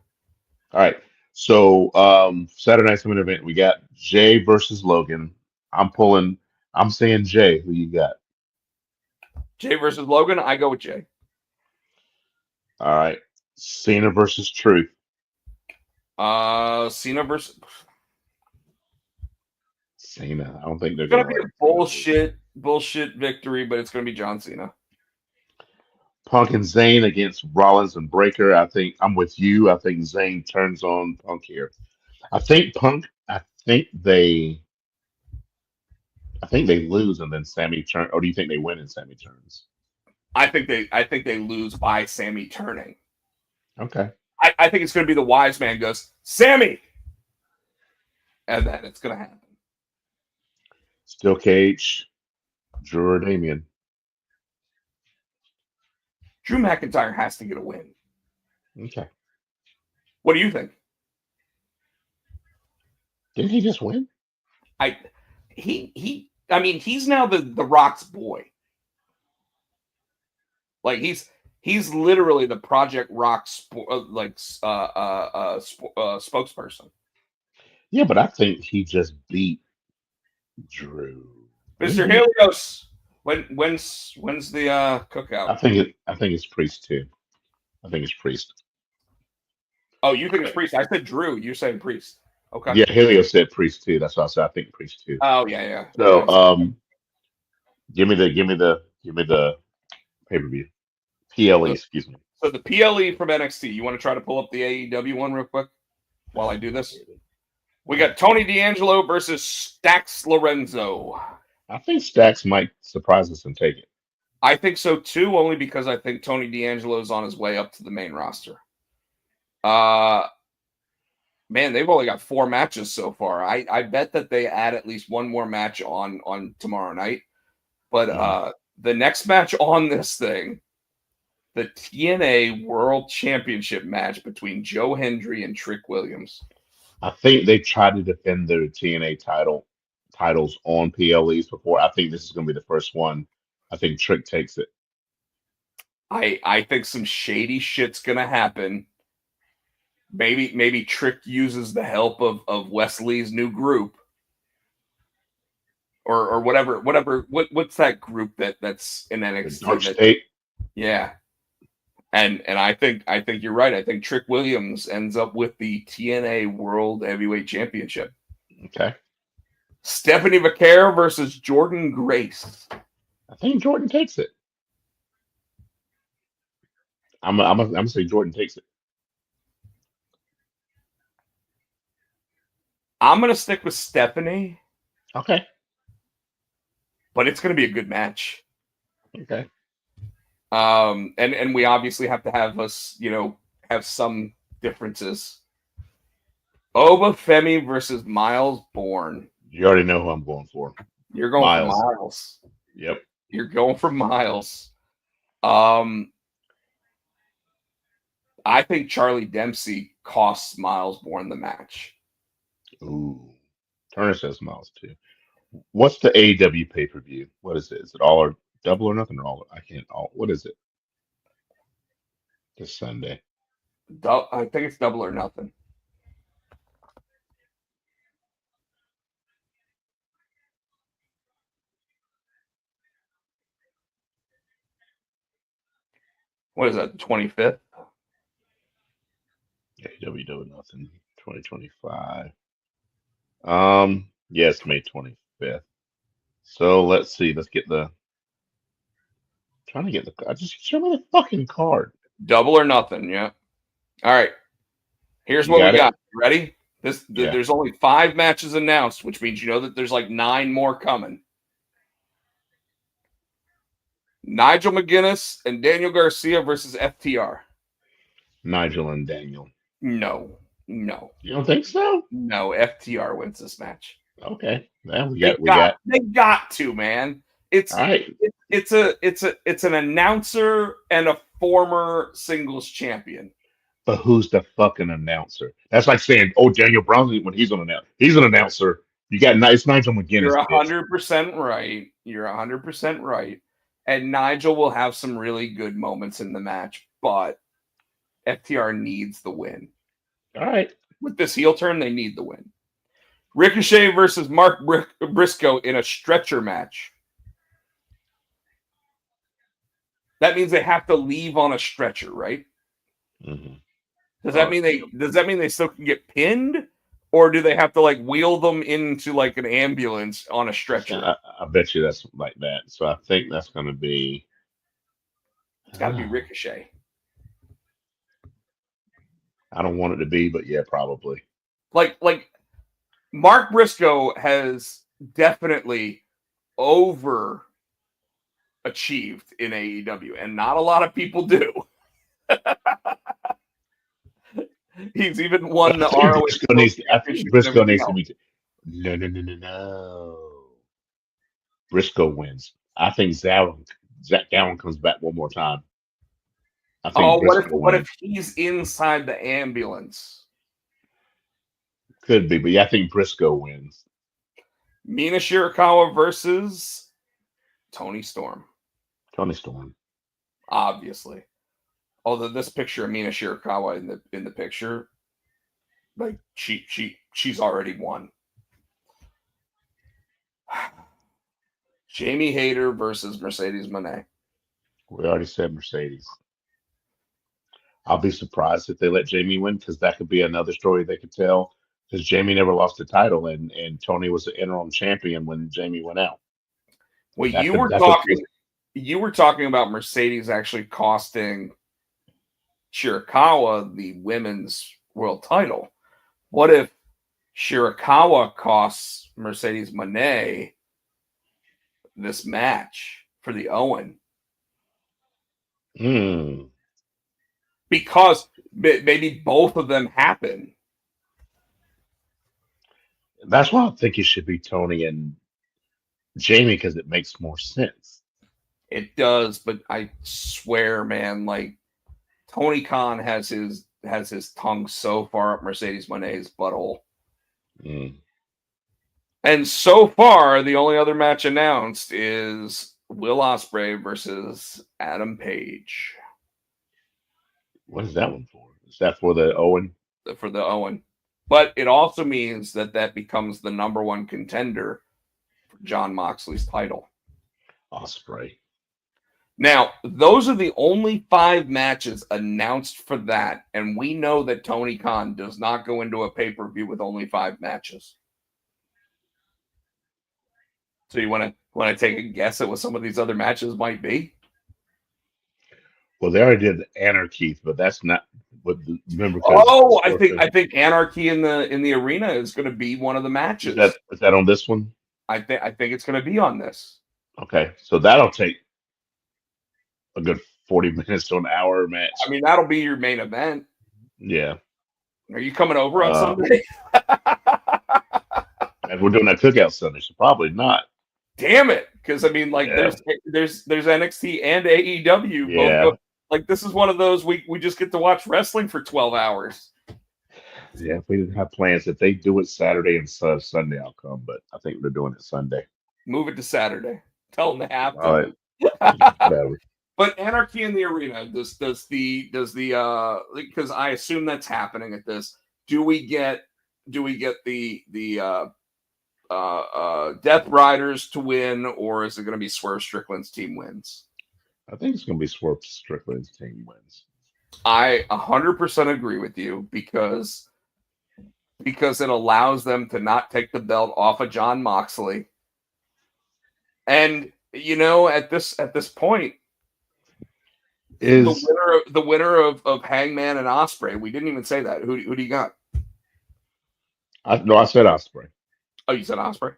All right. So Saturday night's main event, we got Jay versus Logan. I'm saying Jay. Who you got? Jay versus Logan. I go with Jay. All right. Cena versus Truth. Cena versus. Cena. I don't think they're It's gonna gonna be a bullshit victory, but it's gonna be John Cena. Punk and Zayn against Rollins and Breaker. I think I'm with you. I think Zayn turns on Punk here. I think Punk. I think they lose and then Sammy turn. Or do you think they win and Sammy turns? I think they lose by Sammy turning. Okay. I think it's going to be the wise man goes, Sammy, and then it's going to happen. Steel Cage, Drew or Damien. Drew McIntyre has to get a win. Okay. What do you think? Didn't he just win? I mean, he's now the Rock's boy. Like he's literally the Project Rock spokesperson. Yeah, but I think he just beat Drew. Mr. Helios, when's the cookout? I think it's Priest too. I think it's Priest. Oh, you think it's Priest? I said Drew. You're saying Priest. Okay. Yeah, Helios said Priest too. That's why I said I think Priest too. Oh yeah. So Okay. give me the pay-per-view. PLE, excuse me. So the PLE from NXT. You want to try to pull up the AEW one real quick while I do this? We got Tony D'Angelo versus Stax Lorenzo. I think Stax might surprise us and take it. I think so too, only because I think Tony D'Angelo is on his way up to the main roster. Man, they've only got 4 matches so far. I bet that they add at least one more match on tomorrow night. But the next match on this thing, the TNA World Championship match between Joe Hendry and Trick Williams. I think they tried to defend their TNA titles on PLEs before. I think this is going to be the first one. I think Trick takes it. I think some shady shit's gonna happen. Maybe Trick uses the help of Wesley's new group, or whatever. What's that group that's in NXT? Dark State. Yeah, and I think you're right. I think Trick Williams ends up with the TNA World Heavyweight Championship. Okay. Stephanie Vaquer versus Jordan Grace. I think Jordan takes it. I'm gonna say Jordan takes it. I'm gonna stick with Stephanie. Okay. But it's gonna be a good match. Okay. And we obviously have to have us, have some differences. Oba Femi versus Miles Bourne. You already know who I'm going for. You're going for Miles. Yep. You're going for Miles. I think Charlie Dempsey costs Miles Bourne the match. Ooh. Turner says Miles too. What's the AEW pay-per-view? What is it? Is it all or double or nothing? Or all? What is it? This Sunday. I think it's double or nothing. What is that? 25th? AEW doing nothing. 2025. Yes, May 25th. So let's see. Let's get the. Trying to get the. Just show me the fucking card. Double or nothing. Yeah. All right. Here's You what we got it? got. You ready? Yeah. There's only 5 matches announced, which means you know that there's like 9 more coming. Nigel McGuinness and Daniel Garcia versus FTR. Nigel and Daniel. No. You don't think so? No, FTR wins this match. Okay. Well, They got to, man. It's all right. it's an announcer and a former singles champion. But who's the fucking announcer? That's like saying, "Oh, Daniel Brown when he's an announcer." You got it's Nigel McGuinness. You're 100% right. You're 100% right. And Nigel will have some really good moments in the match, but FTR needs the win. All right. With this heel turn, they need the win. Ricochet versus Mark Briscoe in a stretcher match. That means they have to leave on a stretcher, right? Mm-hmm. Does that mean they still can get pinned, or do they have to like wheel them into like an ambulance on a stretcher? I bet you that's like that. So I think that's going to be. It's got to be Ricochet. I don't want it to be, but yeah, probably. Like Mark Briscoe has definitely overachieved in AEW, and not a lot of people do. He's even won the ROH. I think Briscoe needs to be. No. Briscoe wins. I think Zach Gowen comes back one more time. I think what if he's inside the ambulance? Could be, but yeah, I think Briscoe wins. Mina Shirakawa versus Toni Storm. Toni Storm. Obviously. Although this picture of Mina Shirakawa in the picture, like she's already won. Jamie Hayter versus Mercedes Moné. We already said Mercedes. I'll be surprised if they let Jamie win, because that could be another story they could tell. Because Jamie never lost the title, and Tony was the interim champion when Jamie went out. Well, you were talking about Mercedes actually costing Shirakawa the women's world title. What if Shirakawa costs Mercedes Moné this match for the Owen? Because maybe both of them happen. That's why I think it should be Tony and Jamie, because it makes more sense. It does, but I swear, man, like Tony Khan has his tongue so far up Mercedes Moné's butthole. And so far, the only other match announced is Will Ospreay versus Adam Page. What is that one for? Is that for the Owen? For the Owen. But it also means that becomes the number one contender for Jon Moxley's title. Ospreay. Now, those are the only 5 matches announced for that, and we know that Tony Khan does not go into a pay-per-view with only 5 matches. So you want to take a guess at what some of these other matches might be? Well, they already did Anarchy, but that's not what. Remember? I think Anarchy in the arena is going to be one of the matches. Is that on this one? I think it's going to be on this. Okay, so that'll take a good 40 minutes to an hour match. I mean, that'll be your main event. Yeah. Are you coming over on Sunday? And we're doing that cookout Sunday, so probably not. Damn it! Because I mean, like, there's NXT and AEW. Yeah. Both like, this is one of those we just get to watch wrestling for 12 hours. Yeah, if we didn't have plans, if they do it Saturday and Sunday, I'll come. But I think they're doing it Sunday. Move it to Saturday. Tell them to have to. All right. Whatever. But Anarchy in the arena. Does the because I assume that's happening at this. Do we get the Death Riders to win, or is it going to be Swerve Strickland's team wins? I think it's going to be Swerve Strickland's team wins. I 100% agree with you because it allows them to not take the belt off of John Moxley. And at this point, the winner of Hangman and Ospreay. We didn't even say that. Who do you got? I said Ospreay. Oh, you said Ospreay?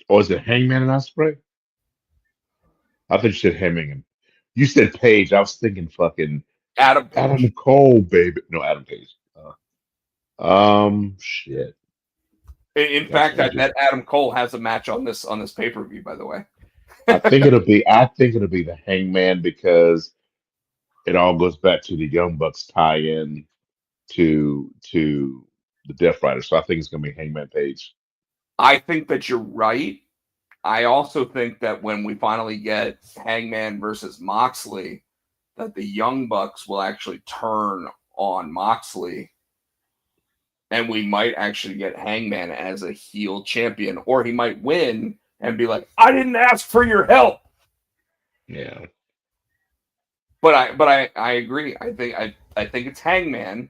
Or is it Hangman and Ospreay? I thought you said Hangman. You said Page. I was thinking fucking Adam Cole, baby. No, Adam Page. Shit. In fact, that Adam Cole has a match on this pay-per-view, by the way. I think it'll be the Hangman because it all goes back to the Young Bucks tie-in to the Death Rider. So I think it's gonna be Hangman Page. I think that you're right. I also think that when we finally get Hangman versus Moxley, that the Young Bucks will actually turn on Moxley. And we might actually get Hangman as a heel champion, or he might win and be like, "I didn't ask for your help." Yeah. But I agree. I think it's Hangman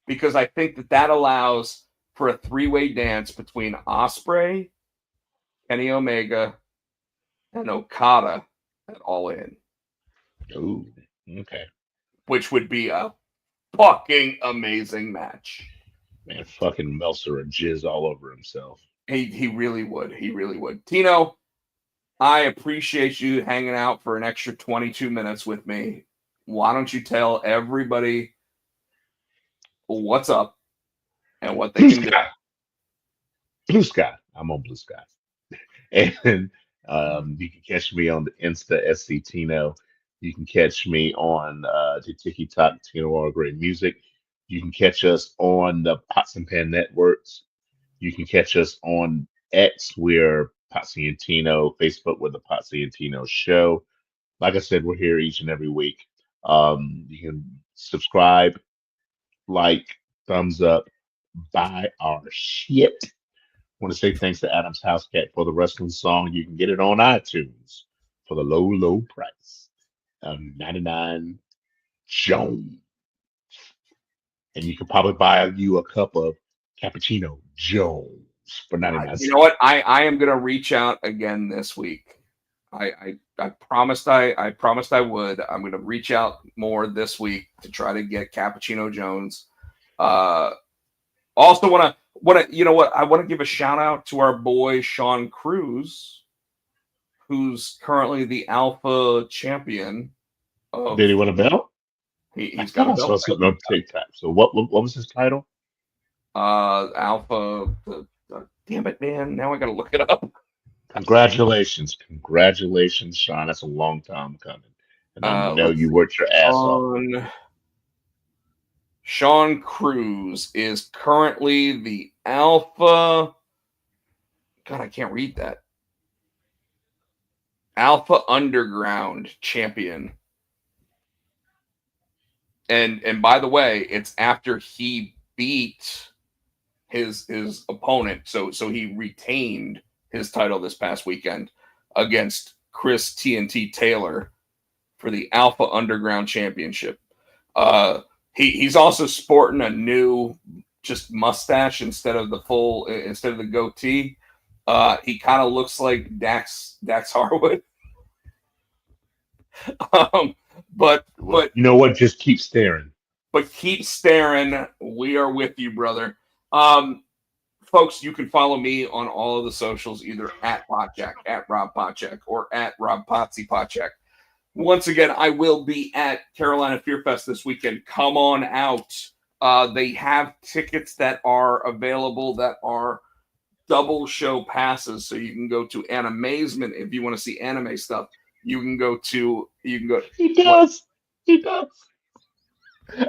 because I think that allows for a three-way dance between Ospreay, Kenny Omega, and Okada at All In. Ooh, okay. Which would be a fucking amazing match. Man, fucking Meltzer and jizz all over himself. He really would. He really would. Tino, I appreciate you hanging out for an extra 22 minutes with me. Why don't you tell everybody what's up and what they can do? Blue Sky. I'm on Blue Sky. And you can catch me on the Insta SC Tino. You can catch me on the TikTok Tino All Great Music. You can catch us on the Pots and Pan Networks. You can catch us on X. We're Potsy and Tino. Facebook, we're the Potsy and Tino Show. Like I said, we're here each and every week. You can subscribe, like, thumbs up, buy our shit. Want to say thanks to Adam's House Cat for the wrestling song. You can get it on iTunes for the low, low price of 99 Jones. And you can probably buy you a cup of Cappuccino Jones for 99 cents. You know what? I am gonna reach out again this week. I promised I promised I would. I'm gonna reach out more this week to try to get Cappuccino Jones. Also wanna I want to give a shout out to our boy Sean Cruz, who's currently the Alpha champion. Did he win a belt? He's got a belt. No TikTok. So what was his title? Alpha. Damn it, man! Now I got to look it up. Congratulations, Sean. That's a long time coming, and I know you worked your ass off. Sean Cruz is currently the Alpha. God, I can't read that. Alpha Underground champion. And by the way, it's after he beat his opponent, so he retained his title this past weekend against Chris TNT Taylor for the Alpha Underground Championship. He's also sporting a new just mustache instead of the goatee. He kind of looks like Dax Harwood. But you know what? Just keep staring. But keep staring. We are with you, brother. Folks, you can follow me on all of the socials, either at Potjack, at Rob Potjack, or at Rob Potsy Potjack. Once again, I will be at Carolina Fear Fest this weekend. Come on out. They have tickets that are available that are double show passes, so you can go to Animazement if you want to see anime stuff. You can go. He does. He does.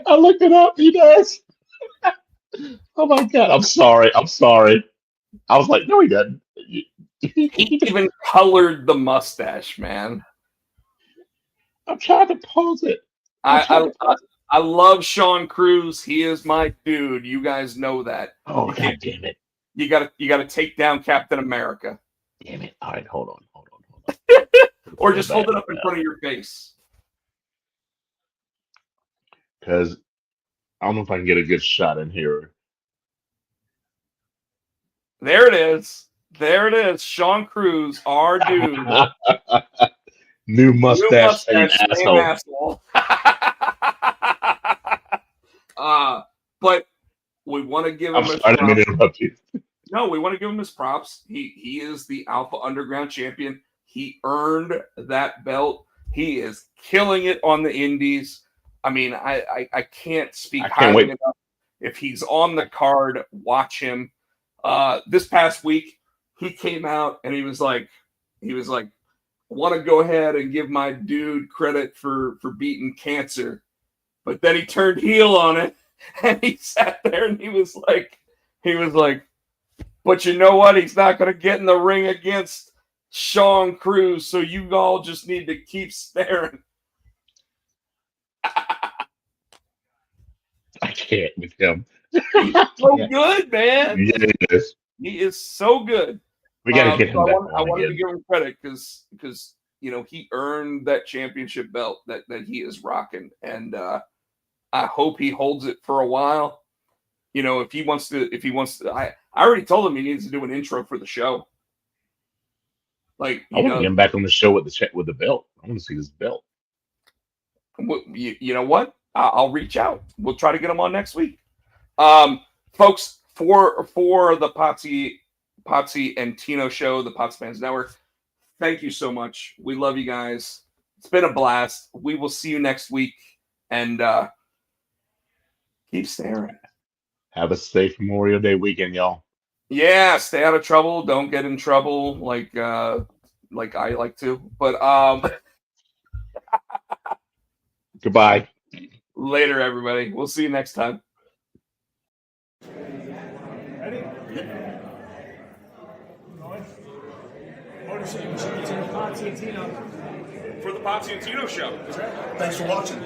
I looked it up. He does. Oh my god! I'm sorry. I was like, no, he doesn't. He even colored the mustache, man. I'm trying to pose it. I love Sean Cruz. He is my dude. You guys know that. Oh god damn it! You gotta take down Captain America. Damn it! All right, hold on. Or just hold it up in front of your face. Because I don't know if I can get a good shot in here. There it is. There it is. Sean Cruz, our dude. New mustache, same same asshole. But we want to give him I'm sorry, I didn't mean to interrupt you. No, we want to give him his props. He is the Alpha Underground champion. He earned that belt. He is killing it on the indies. I mean, I can't speak highly enough. If he's on the card, watch him. This past week, he came out and he was like, I want to go ahead and give my dude credit for beating cancer. But then he turned heel on it and he sat there and he was like, but you know what? He's not going to get in the ring against Sean Cruz, so you all just need to keep staring. I can't with him. He's so good, man. Yeah, he is. He is so good. We got to get him back on I wanted to again. give him credit because he earned that championship belt that he is rocking, and I hope he holds it for a while. If he wants to, I already told him he needs to do an intro for the show. Like, I want to get him back on the show with the belt. I want to see this belt. You know what? I'll reach out. We'll try to get him on next week. Folks, for the Potsy and Tino show, the Potsy Fans Network, thank you so much. We love you guys. It's been a blast. We will see you next week, and keep staring. Have a safe Memorial Day weekend, y'all. Yeah, stay out of trouble. Don't get in trouble like I like to. But Goodbye. Later, everybody. We'll see you next time. Ready? Ownership and distributing Potsy and Tino. For the Potsy and Tino show. Thanks for watching.